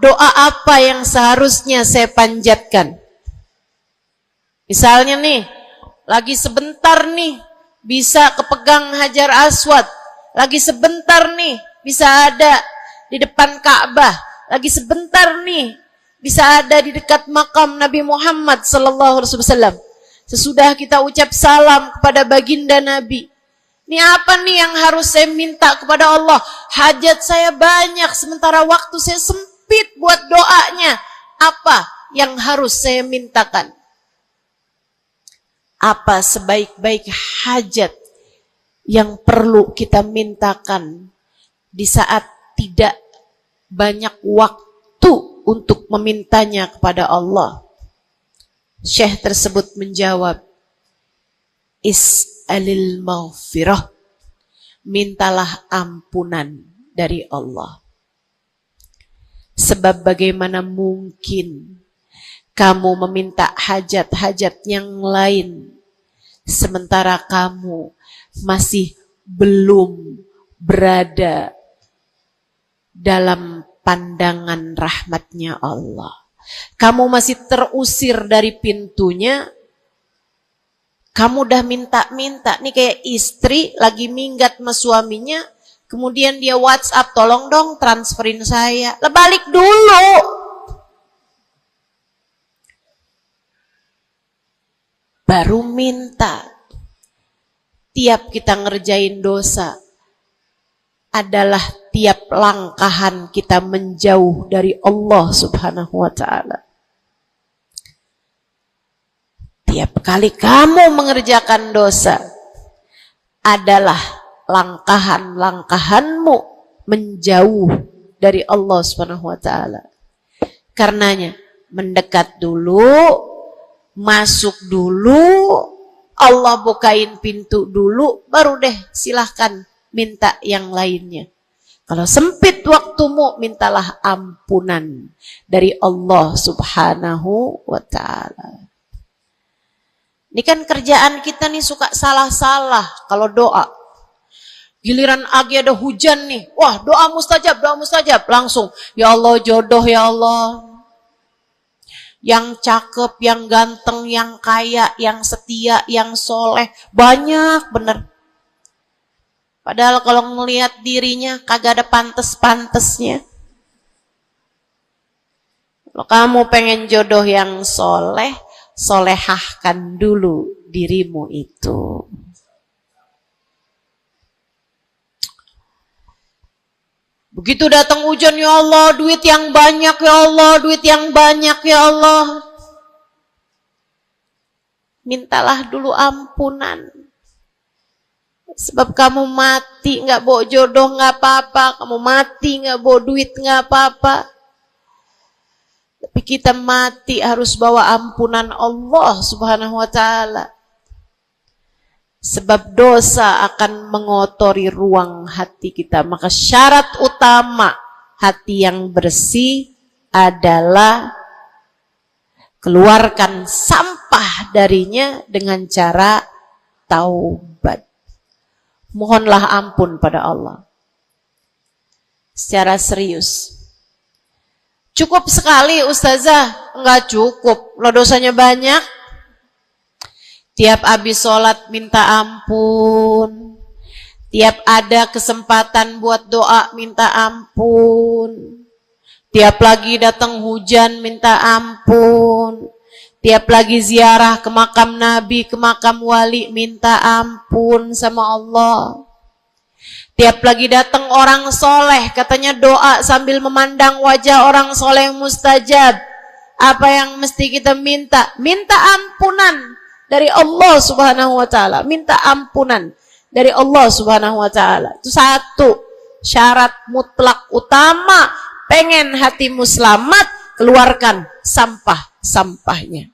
doa apa yang seharusnya saya panjatkan? Misalnya nih, lagi sebentar nih bisa kepegang Hajar Aswad, lagi sebentar nih bisa ada di depan Ka'bah, lagi sebentar nih bisa ada di dekat makam Nabi Muhammad sallallahu alaihi wasallam. Sesudah kita ucap salam kepada baginda Nabi, ini apa nih yang harus saya minta kepada Allah? Hajat saya banyak, sementara waktu saya sempit buat doanya. Apa yang harus saya mintakan? Apa sebaik-baik hajat yang perlu kita mintakan di saat tidak banyak waktu untuk memintanya kepada Allah? Syekh tersebut menjawab, is'alil maghfirah, mintalah ampunan dari Allah. Sebab bagaimana mungkin kamu meminta hajat-hajat yang lain, sementara kamu masih belum berada dalam pandangan rahmatnya Allah. Kamu masih terusir dari pintunya, kamu udah minta-minta. Nih kayak istri lagi minggat sama suaminya, kemudian dia WhatsApp, tolong dong transferin saya. Lah balik dulu. Baru minta. Tiap kita ngerjain dosa adalah tiap langkahan kita menjauh dari Allah Subhanahu wa ta'ala. Tiap kali kamu mengerjakan dosa adalah langkahan-langkahanmu menjauh dari Allah Subhanahu wa ta'ala. Karenanya mendekat dulu, masuk dulu, Allah bukain pintu dulu, baru deh silahkan minta yang lainnya. Kalau sempit waktumu, mintalah ampunan dari Allah Subhanahu wa ta'ala. Ini kan kerjaan kita nih suka salah-salah kalau doa. Giliran lagi ada hujan nih, wah doa mustajab, langsung, ya Allah jodoh ya Allah. Yang cakep, yang ganteng, yang kaya, yang setia, yang soleh, banyak bener. Padahal kalau ngelihat dirinya kagak ada pantes-pantesnya. Kalau kamu pengen jodoh yang soleh, solehahkan dulu dirimu itu. Begitu datang hujan, ya Allah, duit yang banyak, ya Allah, duit yang banyak, ya Allah. Mintalah dulu ampunan. Sebab kamu mati nggak bawa jodoh nggak apa-apa, kamu mati nggak bawa duit nggak apa-apa. Tapi kita mati harus bawa ampunan Allah Subhanahu wa ta'ala. Sebab dosa akan mengotori ruang hati kita. Maka syarat utama hati yang bersih adalah keluarkan sampah sampah darinya dengan cara taubat. Mohonlah ampun pada Allah. Secara serius. Cukup sekali Ustazah? Enggak cukup. Lo dosanya banyak. Tiap habis sholat minta ampun. Tiap ada kesempatan buat doa minta ampun. Tiap lagi datang hujan minta ampun. Tiap lagi ziarah ke makam Nabi, ke makam wali minta ampun sama Allah. Tiap lagi datang orang soleh, katanya doa sambil memandang wajah orang soleh mustajab. Apa yang mesti kita minta? Minta ampunan dari Allah Subhanahu wa ta'ala. Minta ampunan dari Allah Subhanahu wa ta'ala. Itu satu syarat mutlak utama. Pengen hatimu selamat, keluarkan sampah-sampahnya.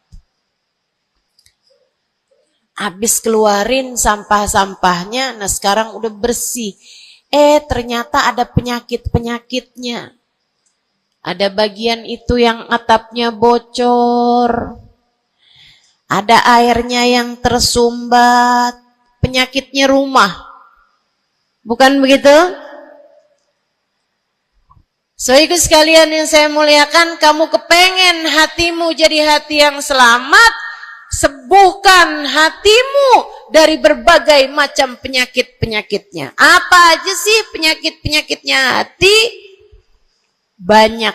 Habis keluarin sampah-sampahnya, nah sekarang udah bersih. Ternyata ada penyakit-penyakitnya. Ada bagian itu yang atapnya bocor. Ada airnya yang tersumbat. Penyakitnya rumah. Bukan begitu? So ikut sekalian yang saya muliakan, kamu kepengen hatimu jadi hati yang selamat, sembuhkan hatimu dari berbagai macam penyakit-penyakitnya. Apa aja sih penyakit-penyakitnya hati? Banyak.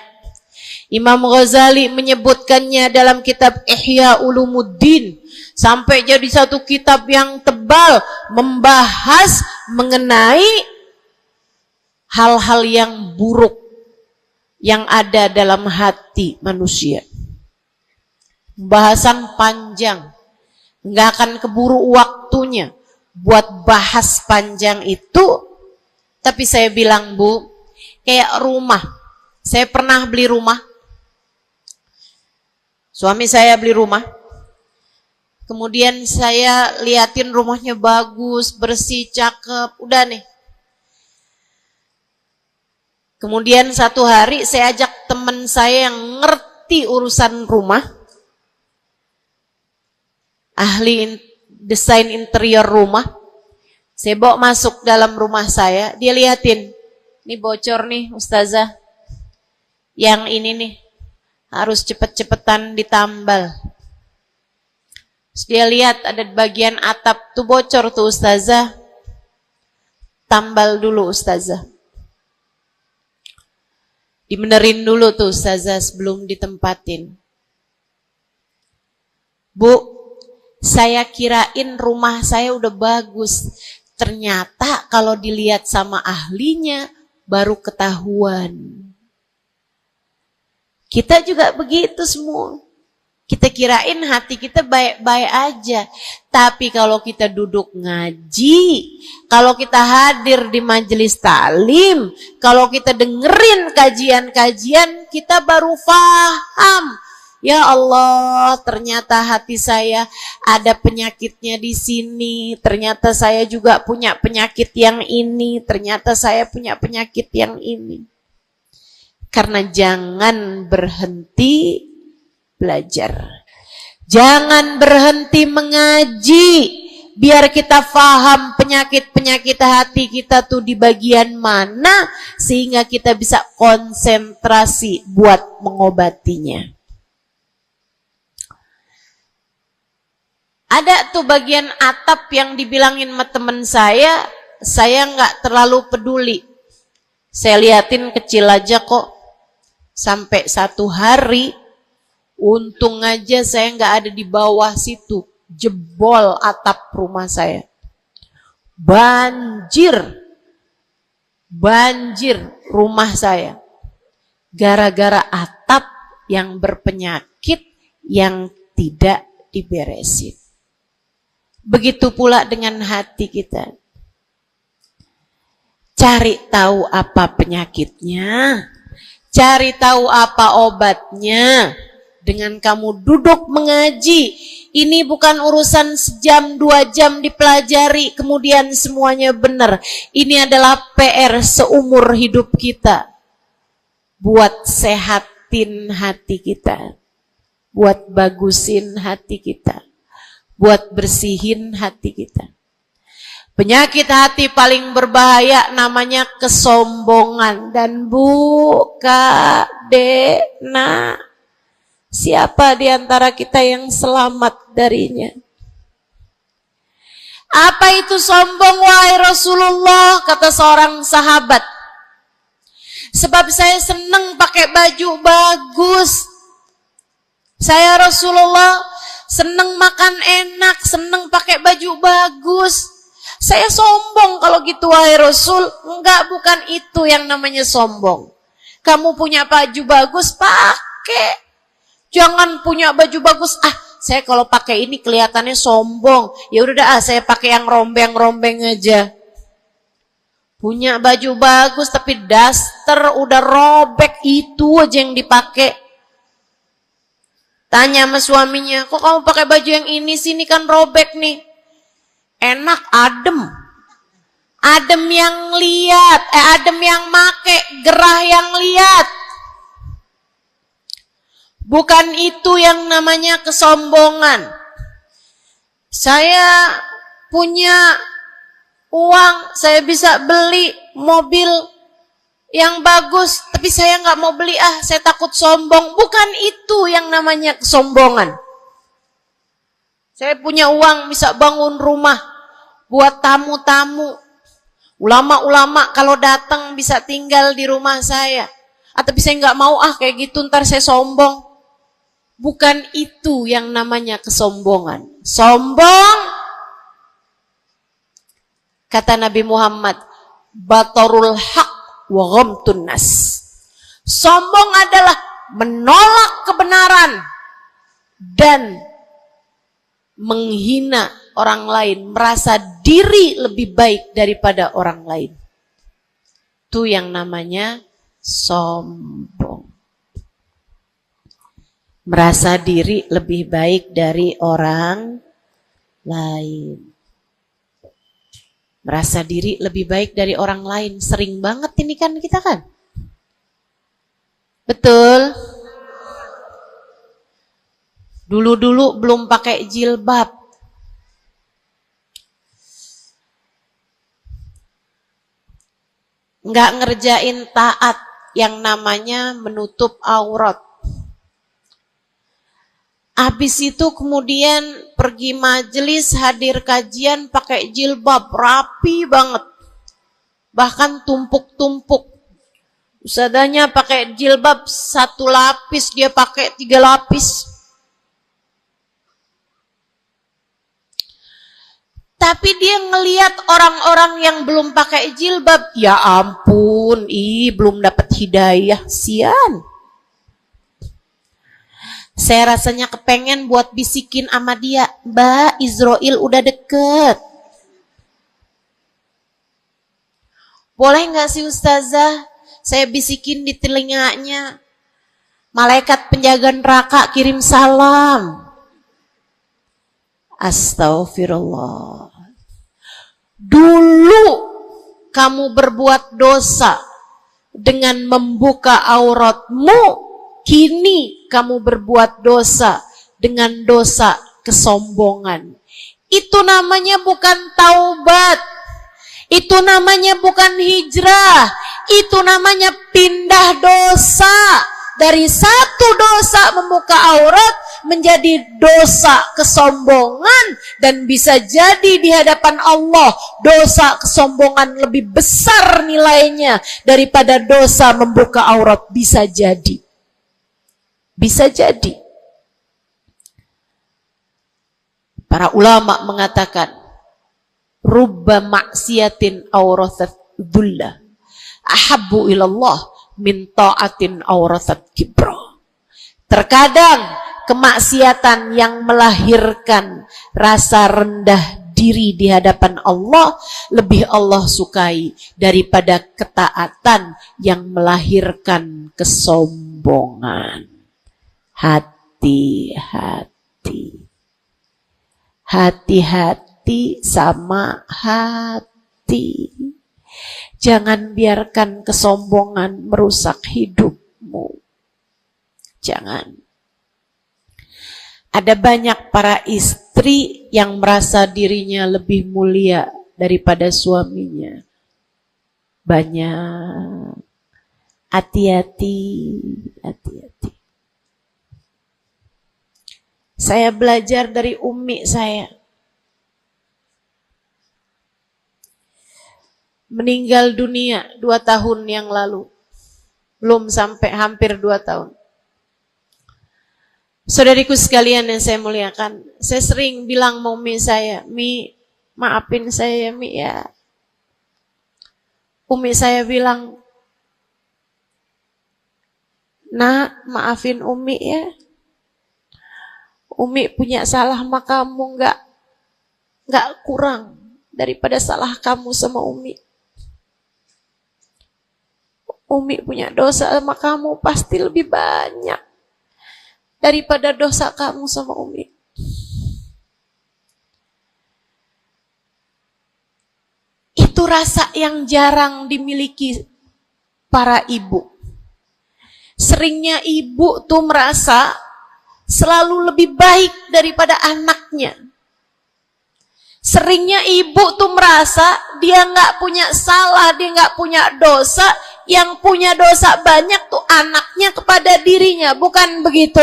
Imam Ghazali menyebutkannya dalam kitab Ihya Ulumuddin. Sampai jadi satu kitab yang tebal membahas mengenai hal-hal yang buruk yang ada dalam hati manusia. Bahasan panjang, nggak akan keburu waktunya buat bahas panjang itu. Tapi saya bilang, Bu, kayak rumah. Saya pernah beli rumah. Suami saya beli rumah. Kemudian saya liatin rumahnya bagus, bersih, cakep, udah nih. Kemudian satu hari saya ajak teman saya yang ngerti urusan rumah, ahli desain interior rumah. Saya bawa masuk dalam rumah saya, dia liatin, ini bocor nih Ustazah, yang ini nih harus cepet-cepetan ditambal. Terus dia lihat ada bagian atap tuh bocor tuh Ustazah, tambal dulu Ustazah. Dibenerin dulu tuh Ustazah sebelum ditempatin. Bu, saya kirain rumah saya udah bagus. Ternyata kalau dilihat sama ahlinya baru ketahuan. Kita juga begitu semua. Kita kirain hati kita baik-baik aja. Tapi kalau kita duduk ngaji, kalau kita hadir di majelis taklim, kalau kita dengerin kajian-kajian, kita baru paham. Ya Allah, ternyata hati saya ada penyakitnya di sini. Ternyata saya juga punya penyakit yang ini. Ternyata saya punya penyakit yang ini. Karena jangan berhenti belajar. Jangan berhenti mengaji. Biar kita paham penyakit-penyakit hati kita tuh di bagian mana. Sehingga kita bisa konsentrasi buat mengobatinya. Ada tuh bagian atap yang dibilangin sama temen saya nggak terlalu peduli. Saya liatin kecil aja kok. Sampai satu hari, untung aja saya nggak ada di bawah situ, jebol atap rumah saya. Banjir rumah saya. Gara-gara atap yang berpenyakit yang tidak diberesin. Begitu pula dengan hati kita. Cari tahu apa penyakitnya. Cari tahu apa obatnya. Dengan kamu duduk mengaji. Ini bukan urusan sejam, 2 jam dipelajari. Kemudian semuanya benar. Ini adalah PR seumur hidup kita. Buat sehatin hati kita. buat bagusin hati kita, buat bersihin hati kita. Penyakit hati paling berbahaya namanya kesombongan. Dan Bu, Kak, Dek, Nak, siapa di antara kita yang selamat darinya? Apa itu sombong, wahai Rasulullah? Kata seorang sahabat, sebab saya senang pakai baju bagus. Saya Rasulullah senang makan enak, senang pakai baju bagus. Saya sombong kalau gitu, wahai Rasul. Enggak, bukan itu yang namanya sombong. Kamu punya baju bagus, pakai. Jangan punya baju bagus, saya kalau pakai ini kelihatannya sombong. Ya udah dah, saya pakai yang rombeng-rombeng aja. Punya baju bagus tapi daster udah robek, itu aja yang dipakai. Tanya sama suaminya, kok kamu pakai baju yang ini sih, ini kan robek nih. Enak, adem. Adem yang lihat, adem yang make, gerah yang lihat. Bukan itu yang namanya kesombongan. Saya punya uang, saya bisa beli mobil yang bagus, tapi saya nggak mau beli, saya takut sombong. Bukan itu yang namanya kesombongan. Saya punya uang, bisa bangun rumah buat tamu-tamu. Ulama-ulama kalau datang bisa tinggal di rumah saya. Tapi saya nggak mau, kayak gitu ntar saya sombong. Bukan itu yang namanya kesombongan. Sombong, kata Nabi Muhammad, batarul haq wa ghamtun nas. Sombong adalah menolak kebenaran dan menghina orang lain, merasa diri lebih baik daripada orang lain. Itu yang namanya sombong. Merasa diri lebih baik dari orang lain. Merasa diri lebih baik dari orang lain. Sering banget ini kan kita kan. Betul? Dulu-dulu belum pakai jilbab. Nggak ngerjain taat yang namanya menutup aurat. Habis itu kemudian pergi majelis, hadir kajian pakai jilbab, rapi banget. Bahkan tumpuk-tumpuk. Ustadzanya pakai jilbab 1 lapis, dia pakai 3 lapis. Tapi dia ngelihat orang-orang yang belum pakai jilbab, ya ampun, belum dapat hidayah, sian. Saya rasanya kepengen buat bisikin sama dia, Mbak, Israel udah deket. Boleh gak sih Ustazah, saya bisikin di telinganya, malaikat penjaga neraka kirim salam. Astaghfirullah. Dulu kamu berbuat dosa dengan membuka auratmu, kini kamu berbuat dosa dengan dosa kesombongan. Itu namanya bukan taubat. Itu namanya bukan hijrah. Itu namanya pindah dosa. Dari satu dosa membuka aurat menjadi dosa kesombongan, dan bisa jadi di hadapan Allah dosa kesombongan lebih besar nilainya daripada dosa membuka aurat. Bisa jadi. Bisa jadi. Para ulama mengatakan, rubba maksiatin aurathat dhullah ahabbu ilallah min ta'atin aurathat kibra. Terkadang kemaksiatan yang melahirkan rasa rendah diri di hadapan Allah lebih Allah sukai daripada ketaatan yang melahirkan kesombongan. Hati-hati. Hati-hati sama hati. Jangan biarkan kesombongan merusak hidupmu. Jangan. Ada banyak para istri yang merasa dirinya lebih mulia daripada suaminya. Banyak. Hati-hati, hati-hati. Saya belajar dari umi saya. Meninggal dunia 2 tahun yang lalu. Belum sampai hampir 2 tahun. Saudariku sekalian yang saya muliakan, saya sering bilang sama umi saya, Mi, maafin saya Mi ya. Umi saya bilang, Nak, maafin Umi ya. Umi punya salah sama kamu nggak kurang daripada salah kamu sama Umi. Umi punya dosa sama kamu pasti lebih banyak daripada dosa kamu sama Umi. Itu rasa yang jarang dimiliki para ibu. Seringnya ibu tuh merasa selalu lebih baik daripada anaknya. Seringnya ibu tuh merasa dia nggak punya salah, dia nggak punya dosa. Yang punya dosa banyak tuh anaknya kepada dirinya, bukan begitu?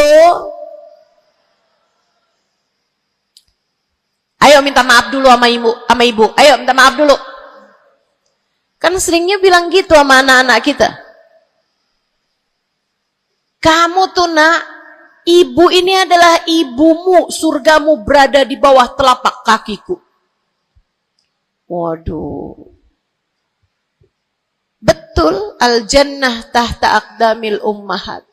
Ayo minta maaf dulu sama ibu. Ayo minta maaf dulu. Kan seringnya bilang gitu sama anak-anak kita. Kamu tuh nak, ibu ini adalah ibumu, surgamu berada di bawah telapak kakiku. Waduh. Betul, al-jannah tahta aqdamil ummahat.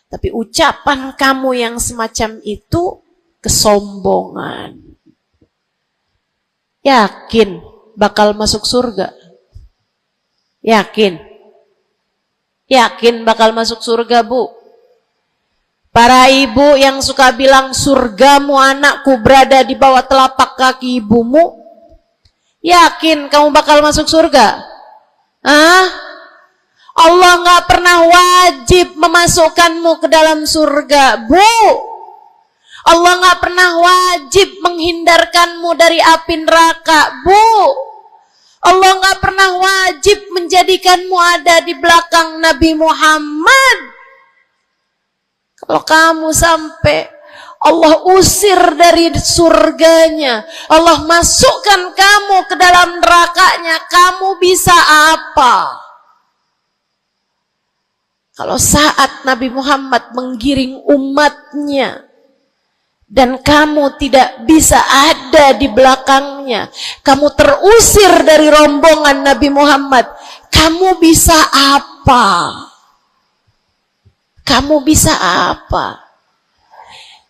Tapi ucapan kamu yang semacam itu kesombongan. Yakin bakal masuk surga? Yakin? Yakin bakal masuk surga, Bu? Para ibu yang suka bilang surgamu anakku berada di bawah telapak kaki ibumu, yakin kamu bakal masuk surga? Hah? Allah nggak pernah wajib memasukkanmu ke dalam surga, Bu. Allah nggak pernah wajib menghindarkanmu dari api neraka, Bu. Allah nggak pernah wajib menjadikanmu ada di belakang Nabi Muhammad. Kalau kamu sampai Allah usir dari surganya, Allah masukkan kamu ke dalam nerakanya, kamu bisa apa? Kalau saat Nabi Muhammad menggiring umatnya dan kamu tidak bisa ada di belakangnya, kamu terusir dari rombongan Nabi Muhammad, kamu bisa apa? Kamu bisa apa?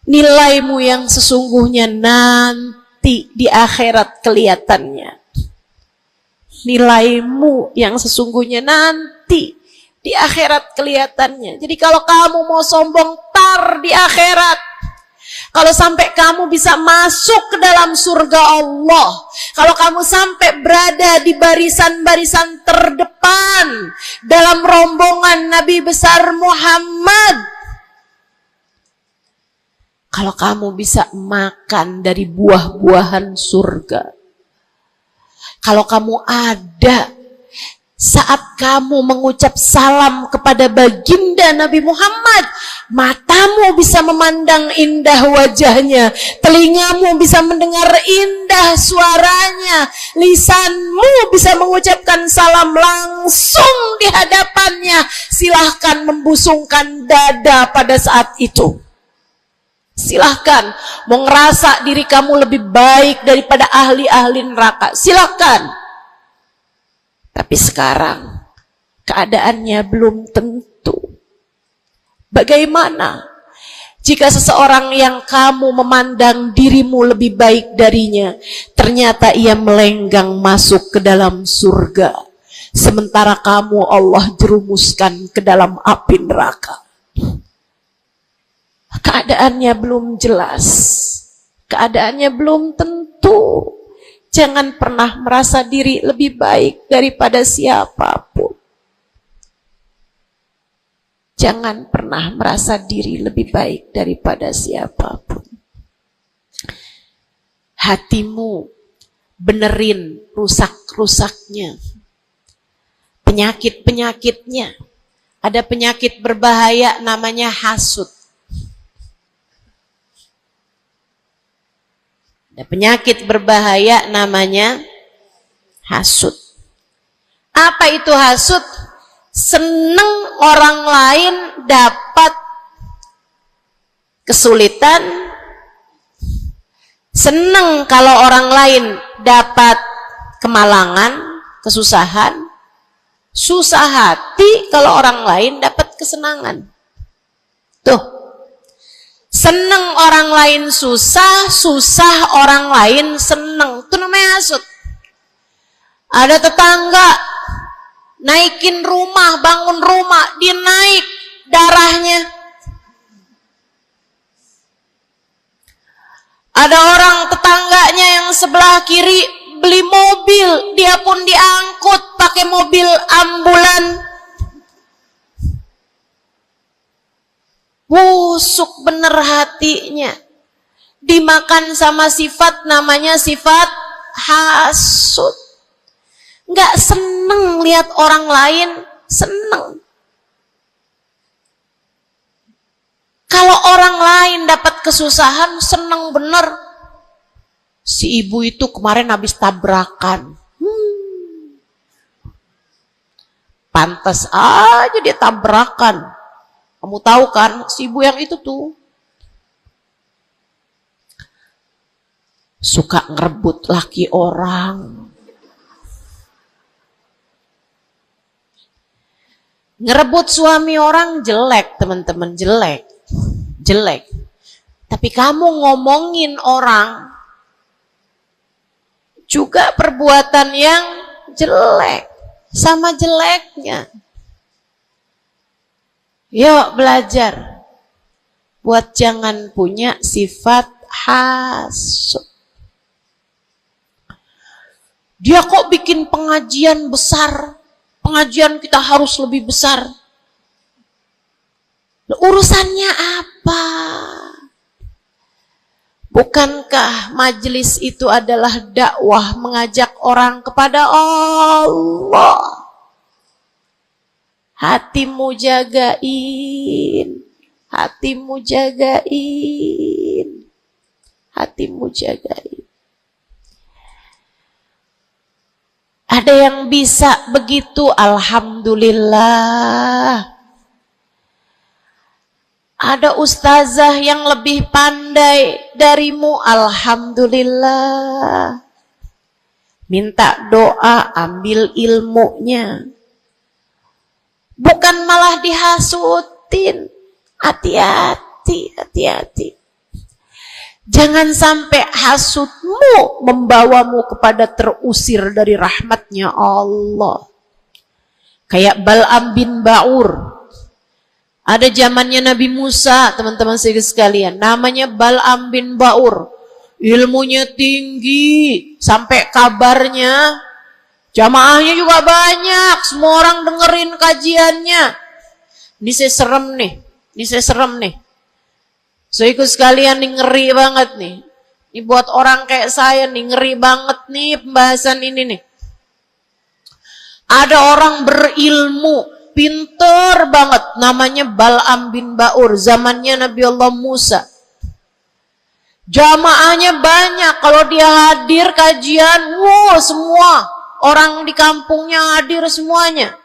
Nilaimu yang sesungguhnya nanti di akhirat kelihatannya. Nilaimu yang sesungguhnya nanti di akhirat kelihatannya. Jadi kalau kamu mau sombong, tar di akhirat. Kalau sampai kamu bisa masuk ke dalam surga Allah, kalau kamu sampai berada di barisan-barisan terdepan dalam rombongan Nabi besar Muhammad, kalau kamu bisa makan dari buah-buahan surga, kalau kamu ada saat kamu mengucap salam kepada baginda Nabi Muhammad, matamu bisa memandang indah wajahnya, telingamu bisa mendengar indah suaranya, lisanmu bisa mengucapkan salam langsung di hadapannya, silahkan membusungkan dada pada saat itu. Silahkan mau ngerasa diri kamu lebih baik daripada ahli-ahli neraka, silahkan. Tapi sekarang keadaannya belum tentu. Bagaimana jika seseorang yang kamu memandang dirimu lebih baik darinya, ternyata ia melenggang masuk ke dalam surga, sementara kamu Allah jerumuskan ke dalam api neraka? Keadaannya belum jelas, keadaannya belum tentu. Jangan pernah merasa diri lebih baik daripada siapapun. Jangan pernah merasa diri lebih baik daripada siapapun. hatimu, benerin rusak-rusaknya, penyakit-penyakitnya. Ada penyakit berbahaya namanya hasud. Ada penyakit berbahaya namanya hasud. Apa itu hasud? Seneng orang lain dapat kesulitan, seneng kalau orang lain dapat kemalangan, kesusahan, susah hati kalau orang lain dapat kesenangan. Tuh, seneng orang lain susah, susah orang lain seneng. Itu namanya hasud. Ada tetangga naikin rumah, bangun rumah, dia naik darahnya. Ada orang tetangganya yang sebelah kiri beli mobil, dia pun diangkut pakai mobil ambulan. Busuk bener hatinya. Dimakan sama sifat namanya sifat hasud. Nggak seneng lihat orang lain seneng. Kalau orang lain dapat kesusahan, seneng bener. Si ibu itu kemarin habis tabrakan. Pantas aja dia tabrakan. Kamu tahu kan, si ibu yang itu tuh suka ngerebut laki orang. Ngerebut suami orang jelek, teman-teman, jelek. Jelek. Tapi kamu ngomongin orang juga perbuatan yang jelek, sama jeleknya. Yuk belajar buat jangan punya sifat hasud. Dia kok bikin pengajian besar, pengajian kita harus lebih besar. Urusannya apa? Bukankah majelis itu adalah dakwah mengajak orang kepada Allah? Hatimu jagain, hatimu jagain, hatimu jagain. Ada yang bisa begitu, alhamdulillah. Ada ustazah yang lebih pandai darimu, alhamdulillah. Minta doa, ambil ilmunya. Bukan malah dihasutin. Hati-hati, hati-hati. Jangan sampai hasudmu membawamu kepada terusir dari rahmatnya Allah. Kayak Bal'am bin Ba'ur. Ada zamannya Nabi Musa, teman-teman sekalian. Namanya Bal'am bin Ba'ur. Ilmunya tinggi. Sampai kabarnya, jamaahnya juga banyak. Semua orang dengerin kajiannya. Ini saya serem nih. Ini saya serem nih. So ikut sekalian nih, ngeri banget nih. Ini buat orang kayak saya nih, ngeri banget nih pembahasan ini nih. Ada orang berilmu, pinter banget, namanya Bal'am bin Ba'ur, zamannya Nabi Allah Musa. Jamaahnya banyak, kalau dia hadir kajian, semua orang di kampungnya hadir semuanya.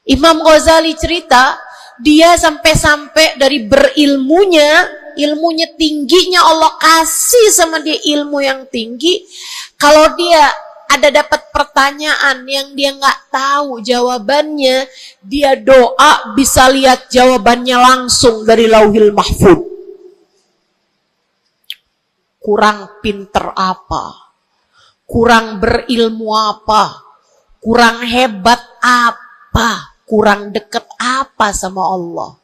Imam Ghazali cerita, dia sampai-sampai dari berilmunya, ilmunya tingginya, Allah kasih sama dia ilmu yang tinggi. Kalau dia ada dapat pertanyaan yang dia nggak tahu jawabannya, dia doa bisa lihat jawabannya langsung dari Lauhil Mahfuz. Kurang pinter apa? Kurang berilmu apa? Kurang hebat apa? Kurang dekat apa sama Allah?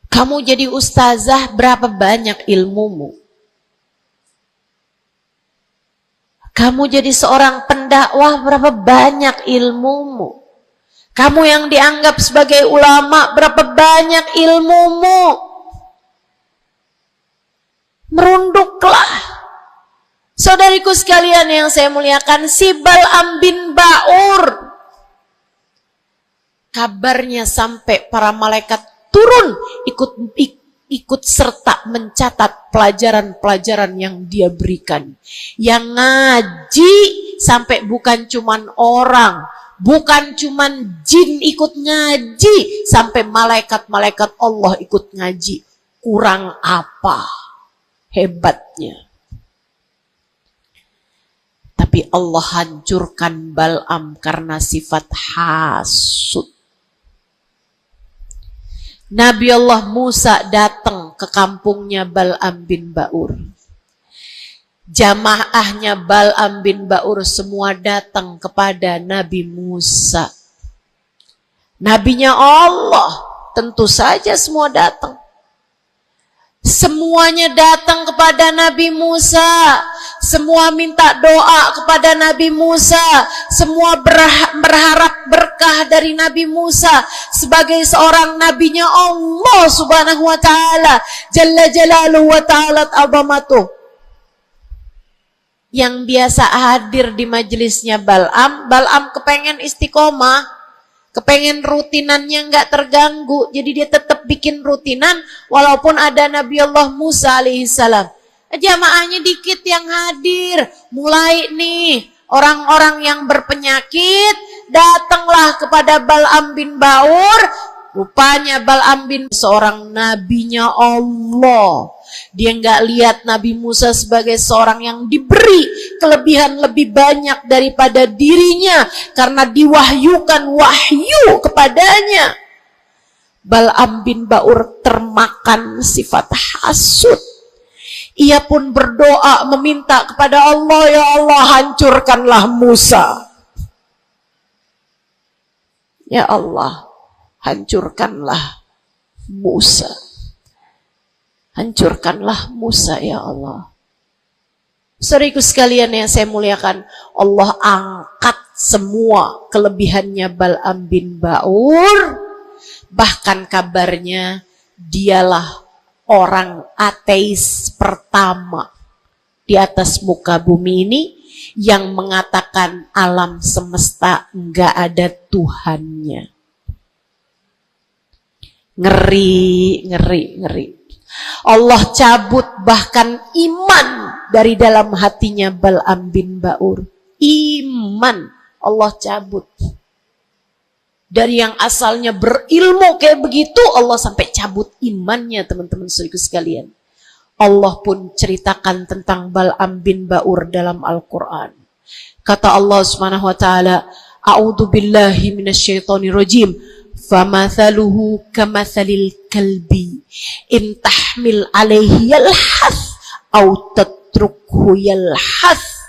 Kamu jadi ustazah, berapa banyak ilmumu? Kamu jadi seorang pendakwah, berapa banyak ilmumu? Kamu yang dianggap sebagai ulama, berapa banyak ilmumu? merunduklah. Saudariku sekalian yang saya muliakan, si Bal'am bin Ba'ur, kabarnya sampai para malaikat turun ikut serta mencatat pelajaran-pelajaran yang dia berikan. Yang ngaji sampai bukan cuman orang, bukan cuman jin ikut ngaji, sampai malaikat-malaikat Allah ikut ngaji. Kurang apa hebatnya? Tapi Allah hancurkan Bal'am karena sifat hasud. Nabi Allah Musa datang ke kampungnya Bal'am bin Ba'ur. Jamaahnya Bal'am bin Ba'ur semua datang kepada Nabi Musa. Nabinya Allah, tentu saja semua datang. Semuanya datang kepada Nabi Musa. Semua minta doa kepada Nabi Musa. Semua berharap berkah dari Nabi Musa sebagai seorang nabinya Allah Subhanahu wa taala, Jalla Jalaluhu wa ta'ala azamatuh. Yang biasa hadir di majelisnya Bal'am kepengen istiqomah, kepengen rutinannya nggak terganggu, jadi dia tetap bikin rutinan walaupun ada Nabi Allah Musa alaihissalam. Jamaahnya dikit yang hadir. Mulai nih orang-orang yang berpenyakit datanglah kepada Bal'am bin Ba'ur. Rupanya Bal'am bin seorang nabinya Allah. Dia nggak lihat Nabi Musa sebagai seorang yang diberi kelebihan lebih banyak daripada dirinya karena diwahyukan wahyu kepadanya. Bal'am bin Ba'ur termakan sifat hasud. Ia pun berdoa meminta kepada Allah, ya Allah hancurkanlah Musa. Ya Allah, hancurkanlah Musa. Hancurkanlah Musa ya Allah. Saudaraku sekalian yang saya muliakan, Allah angkat semua kelebihannya Bal'am bin Ba'ur. Bahkan kabarnya dialah orang ateis pertama di atas muka bumi ini yang mengatakan alam semesta enggak ada Tuhannya. Ngeri. Allah cabut bahkan iman dari dalam hatinya Bal'am bin Ba'ur. Iman Allah cabut. Dari yang asalnya berilmu kayak begitu, Allah sampai cabut imannya, teman-teman saudaraku sekalian. Allah pun ceritakan tentang Bal'am bin Ba'ur dalam Al-Quran. Kata Allah Subhanahu wa taala, "A'udzu billahi minasyaitonir rajim. Famathaluhu kamathalil kalbi in tahmil 'alaihi yalhath aw tatrukhu yalhath."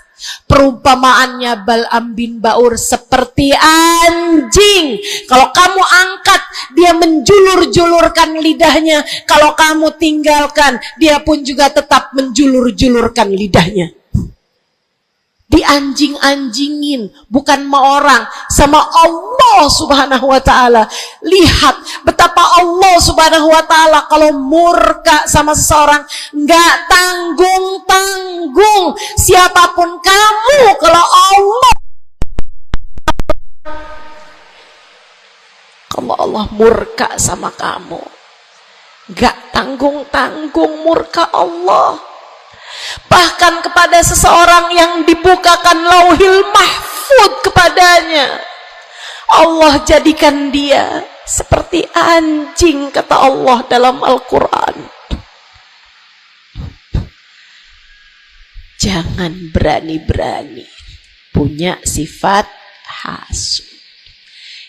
Perumpamaannya Bal'am bin Ba'ur seperti anjing. Kalau kamu angkat, dia menjulur-julurkan lidahnya. Kalau kamu tinggalkan, dia pun juga tetap menjulur-julurkan lidahnya. Dianjing-anjingin, bukan sama orang, sama Allah Subhanahu wa ta'ala. Lihat betapa Allah Subhanahu wa ta'ala kalau murka sama seseorang nggak tanggung-tanggung. Siapapun kamu, kalau Allah murka sama kamu, nggak tanggung-tanggung murka Allah. Bahkan kepada seseorang yang dibukakan lauhil mahfud kepadanya, Allah jadikan dia seperti anjing, kata Allah dalam Al-Quran. Jangan berani-berani punya sifat hasud.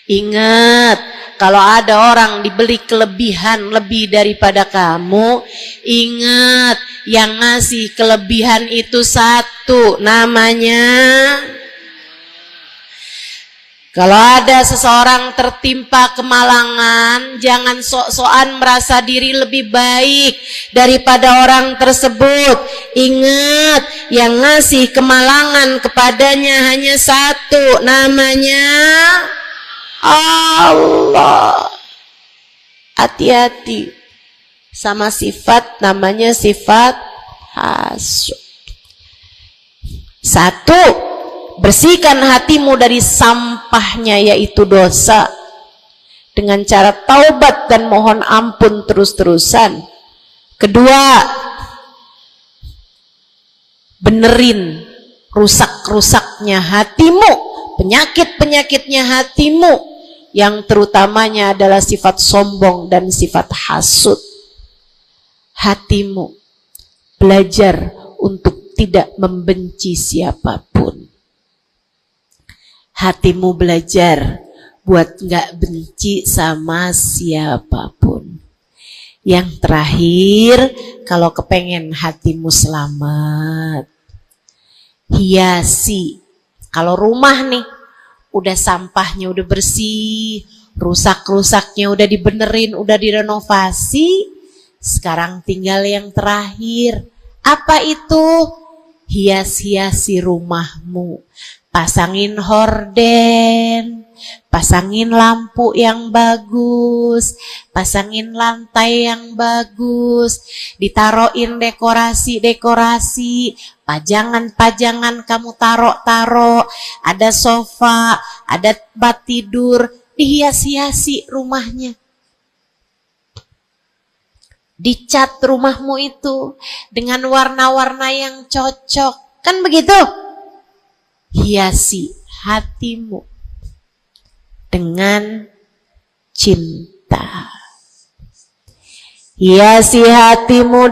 Ingat, kalau ada orang diberi kelebihan lebih daripada kamu, ingat, yang ngasih kelebihan itu satu, namanya. Kalau ada seseorang tertimpa kemalangan, jangan sok-sokan merasa diri lebih baik daripada orang tersebut. Ingat, yang ngasih kemalangan kepadanya hanya satu, namanya Allah. Hati-hati sama sifat namanya sifat hasud. Satu, bersihkan hatimu dari sampahnya yaitu dosa dengan cara taubat dan mohon ampun terus-terusan. Kedua, benerin rusak-rusaknya hatimu, penyakit-penyakitnya hatimu, yang terutamanya adalah sifat sombong dan sifat hasud. Hatimu belajar untuk tidak membenci siapapun. Hatimu belajar buat gak benci sama siapapun. Yang terakhir, kalau kepengen hatimu selamat, hiasi. Kalau rumah nih, udah sampahnya udah bersih, rusak-rusaknya udah dibenerin, udah direnovasi, sekarang tinggal yang terakhir. Apa itu? Hias-hiasi rumahmu. Pasangin horden, pasangin lampu yang bagus, pasangin lantai yang bagus, ditaruhin dekorasi-dekorasi, pajangan-pajangan kamu taruh-taruh, ada sofa, ada tempat tidur, dihias-hiasi rumahnya. Dicat rumahmu itu dengan warna-warna yang cocok, kan begitu? Hiasi hatimu dengan cinta. Hiasi hatimu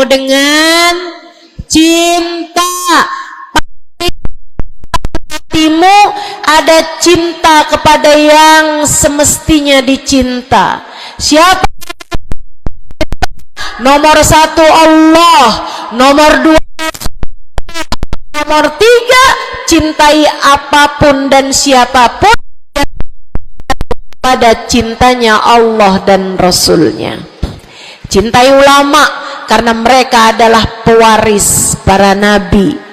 dengan cinta. Hatimu ada cinta kepada yang semestinya dicinta. Siapa? Nomor satu Allah, nomor dua, nomor tiga, cintai apapun dan siapapun pada cintanya Allah dan Rasulnya. Cintai ulama karena mereka adalah pewaris para nabi.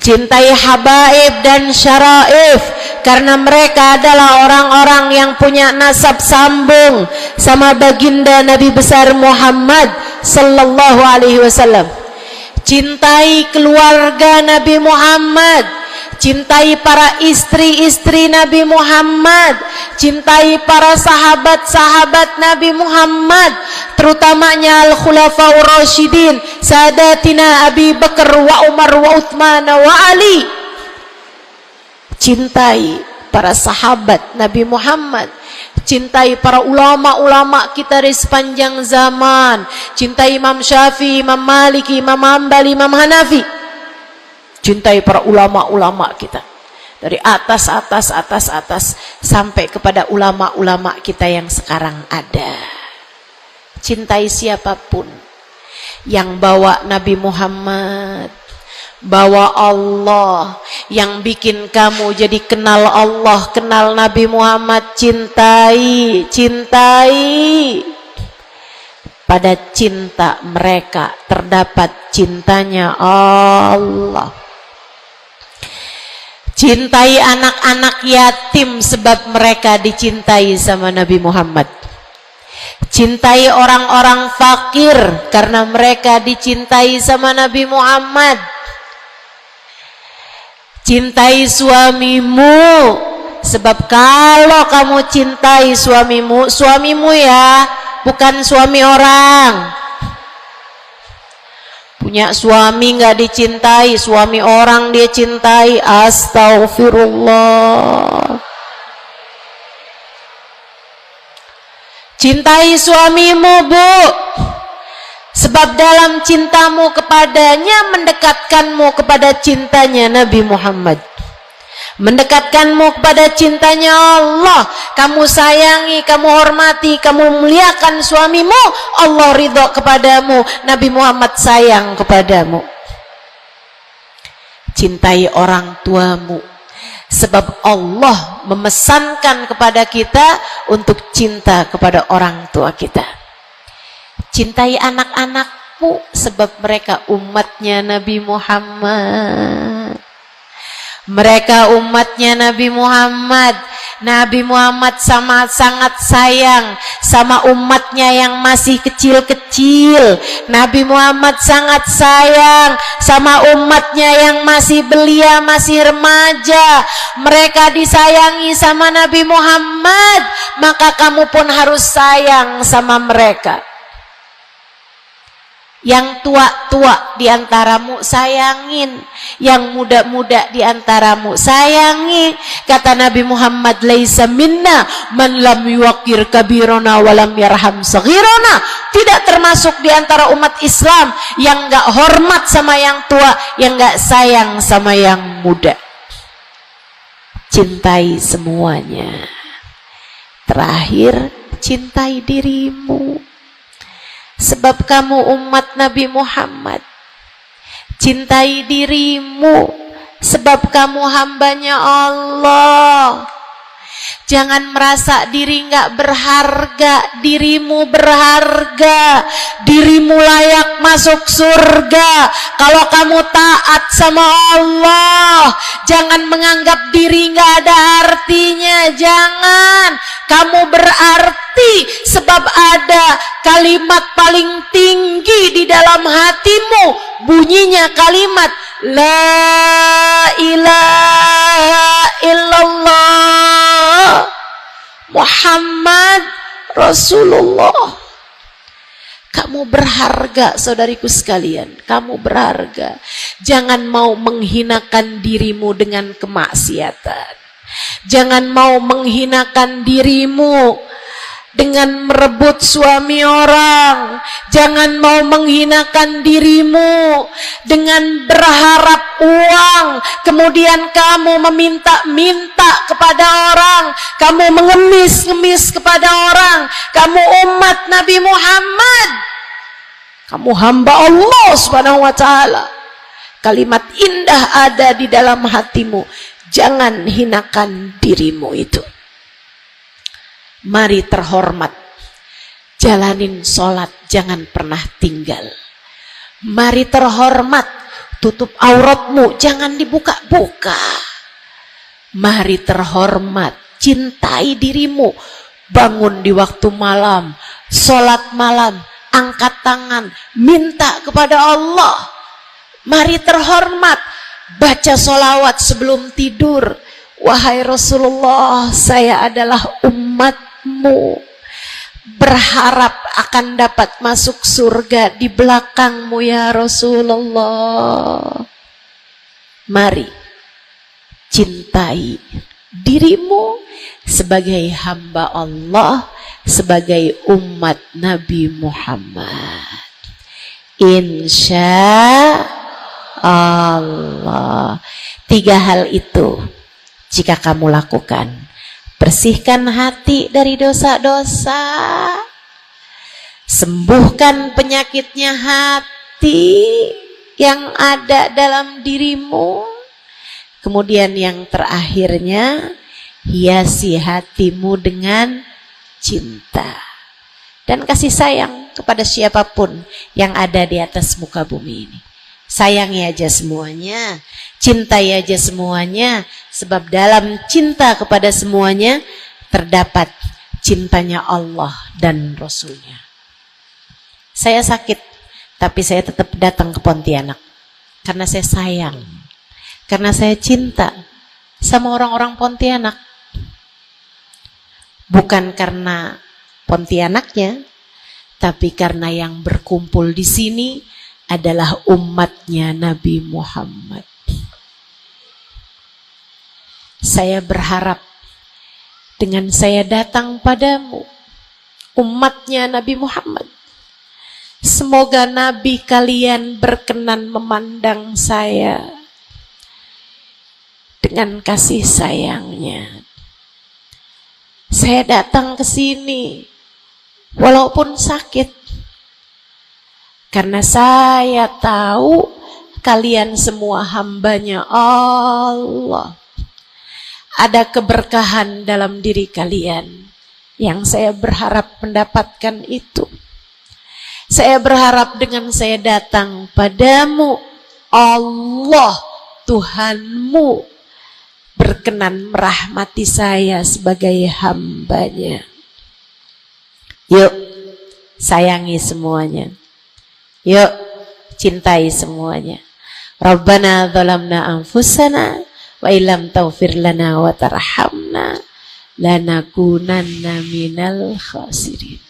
Cintai habaib dan syaraif karena mereka adalah orang-orang yang punya nasab sambung sama baginda Nabi besar Muhammad sallallahu alaihi wasallam. Cintai keluarga Nabi Muhammad, cintai para istri-istri Nabi Muhammad, cintai para sahabat-sahabat Nabi Muhammad, terutamanya al-khulafaur rasyidin, sadatina Abi Bakar wa Umar wa Uthman wa Ali. Cintai para sahabat Nabi Muhammad, cintai para ulama-ulama kita di sepanjang zaman, cintai Imam Syafi'i, Imam Maliki, Imam Hambali, Imam Hanafi. Cintai para ulama-ulama kita dari atas sampai kepada ulama-ulama kita yang sekarang ada. Cintai siapapun yang bawa Nabi Muhammad, bawa Allah, yang bikin kamu jadi kenal Allah, kenal Nabi Muhammad. Cintai. Pada cinta mereka terdapat cintanya Allah. Cintai anak-anak yatim sebab mereka dicintai sama Nabi Muhammad. Cintai orang-orang fakir karena mereka dicintai sama Nabi Muhammad. Cintai suamimu sebab kalau kamu cintai suamimu ya, bukan suami orang. Punya suami nggak dicintai, suami orang dia cintai. Astaghfirullah. Cintai suamimu, Bu, sebab dalam cintamu kepadanya mendekatkanmu kepada cintanya Nabi Muhammad, mendekatkanmu kepada cintanya Allah. Kamu sayangi, kamu hormati, kamu muliakan suamimu, Allah ridho kepadamu, Nabi Muhammad sayang kepadamu. Cintai orang tuamu sebab Allah memesankan kepada kita untuk cinta kepada orang tua kita. Cintai anak-anakmu sebab mereka umatnya Nabi Muhammad. Mereka umatnya Nabi Muhammad. Nabi Muhammad sangat sayang sama umatnya yang masih kecil-kecil. Nabi Muhammad sangat sayang sama umatnya yang masih belia, masih remaja. Mereka disayangi sama Nabi Muhammad, maka kamu pun harus sayang sama mereka. Yang tua-tua diantaramu sayangin, yang muda-muda diantaramu sayangi. Kata Nabi Muhammad, laisa minna man lam yuqir kabirona walam yarham saghirona. Tidak termasuk diantara umat Islam yang gak hormat sama yang tua, yang gak sayang sama yang muda. Cintai semuanya. Terakhir, cintai dirimu. Sebab kamu umat Nabi Muhammad. Cintai dirimu, sebab kamu hambanya Allah. Jangan merasa diri nggak berharga. Dirimu berharga. Dirimu layak masuk surga kalau kamu taat sama Allah. Jangan menganggap diri nggak ada artinya. Jangan. Kamu berarti sebab ada kalimat paling tinggi di dalam hatimu. Bunyinya kalimat La ilaha illallah Muhammad Rasulullah. Kamu berharga, saudariku sekalian. Kamu berharga. Jangan mau menghinakan dirimu dengan kemaksiatan. Jangan mau menghinakan dirimu dengan merebut suami orang. Jangan mau menghinakan dirimu dengan berharap uang, kemudian kamu meminta-minta kepada orang, kamu mengemis-ngemis kepada orang. Kamu umat Nabi Muhammad, kamu hamba Allah Subhanahu wa ta'ala. Kalimat indah ada di dalam hatimu. Jangan hinakan dirimu itu. Mari terhormat, jalanin sholat, jangan pernah tinggal. Mari terhormat, tutup auratmu, jangan dibuka-buka. Mari terhormat, cintai dirimu, bangun di waktu malam, sholat malam, angkat tangan, minta kepada Allah. Mari terhormat, baca sholawat sebelum tidur. Wahai Rasulullah, saya adalah umatmu, berharap akan dapat masuk surga di belakangmu ya Rasulullah. Mari cintai dirimu sebagai hamba Allah, sebagai umat Nabi Muhammad. Insya Allah. 3 hal itu jika kamu lakukan, bersihkan hati dari dosa-dosa, sembuhkan penyakitnya hati yang ada dalam dirimu, kemudian yang terakhirnya, hiasi hatimu dengan cinta dan kasih sayang kepada siapapun yang ada di atas muka bumi ini. Sayangi aja semuanya, cintai aja semuanya, sebab dalam cinta kepada semuanya terdapat cintanya Allah dan Rasulnya. Saya sakit, tapi saya tetap datang ke Pontianak karena saya sayang, karena saya cinta sama orang-orang Pontianak. Bukan karena Pontianaknya, tapi karena yang berkumpul di sini adalah umatnya Nabi Muhammad. Saya berharap dengan saya datang padamu, umatnya Nabi Muhammad, semoga Nabi kalian berkenan memandang saya dengan kasih sayangnya. Saya datang ke sini walaupun sakit, karena saya tahu kalian semua hambanya Allah. Ada keberkahan dalam diri kalian yang saya berharap mendapatkan itu. Saya berharap dengan saya datang padamu, Allah Tuhanmu berkenan merahmati saya sebagai hambanya. Yuk sayangi semuanya, yuk cintai semuanya. Rabbana zalamna anfusana wa illam taghfir lana wa tarhamna lanakunanna minal khasirin.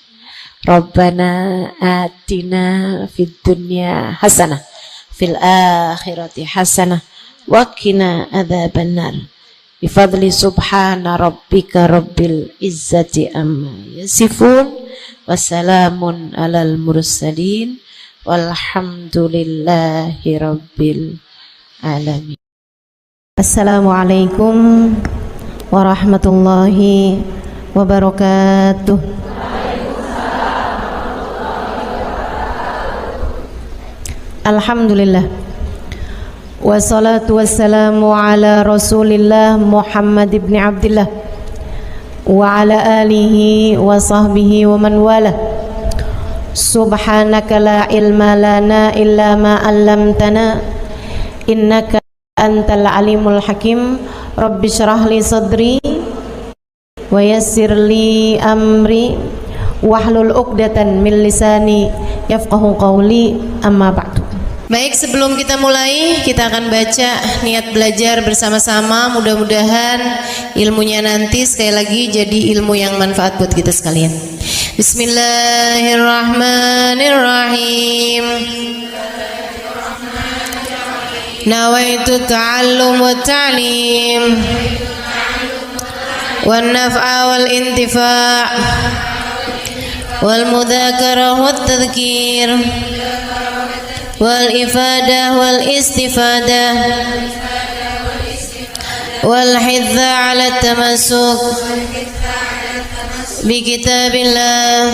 Rabbana atina fid dunya hasanah fil akhirati hasanah wa qina adzabannar. Bifadli subhana rabbika rabbil izzati amma yasifun wassalamun alal mursalin walhamdulillahi rabbil alamin. Assalamualaikum warahmatullahi wabarakatuh. Alhamdulillah, wassalatu wassalamu ala rasulillah Muhammad ibn Abdillah wa ala alihi wa sahbihi wa man wala. Subhanaka la ilma lana illa ma 'allamtana innaka antal alimul hakim. Rabbi shrah li sadri wa yassir li amri wahlul 'uqdatan min lisani yafqahu qawli, amma ba'du. Baik, sebelum kita mulai, kita akan baca niat belajar bersama-sama. Mudah-mudahan ilmunya nanti sekali lagi jadi ilmu yang manfaat buat kita sekalian. Bismillahirrahmanirrahim. Nawaitu ta'allum wa ta'lim wan naf'a wal intifa' wal mudzakarah wat tadhkir wal ifadah wal istifadah wal hidza ala tamassuk bi kitabillah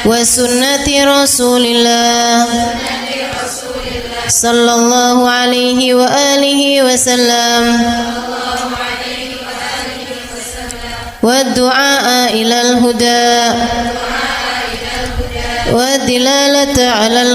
wa sunnati rasulillah sallallahu alaihi wa alihi wasallam wa du'a ila al huda wa dilalata ala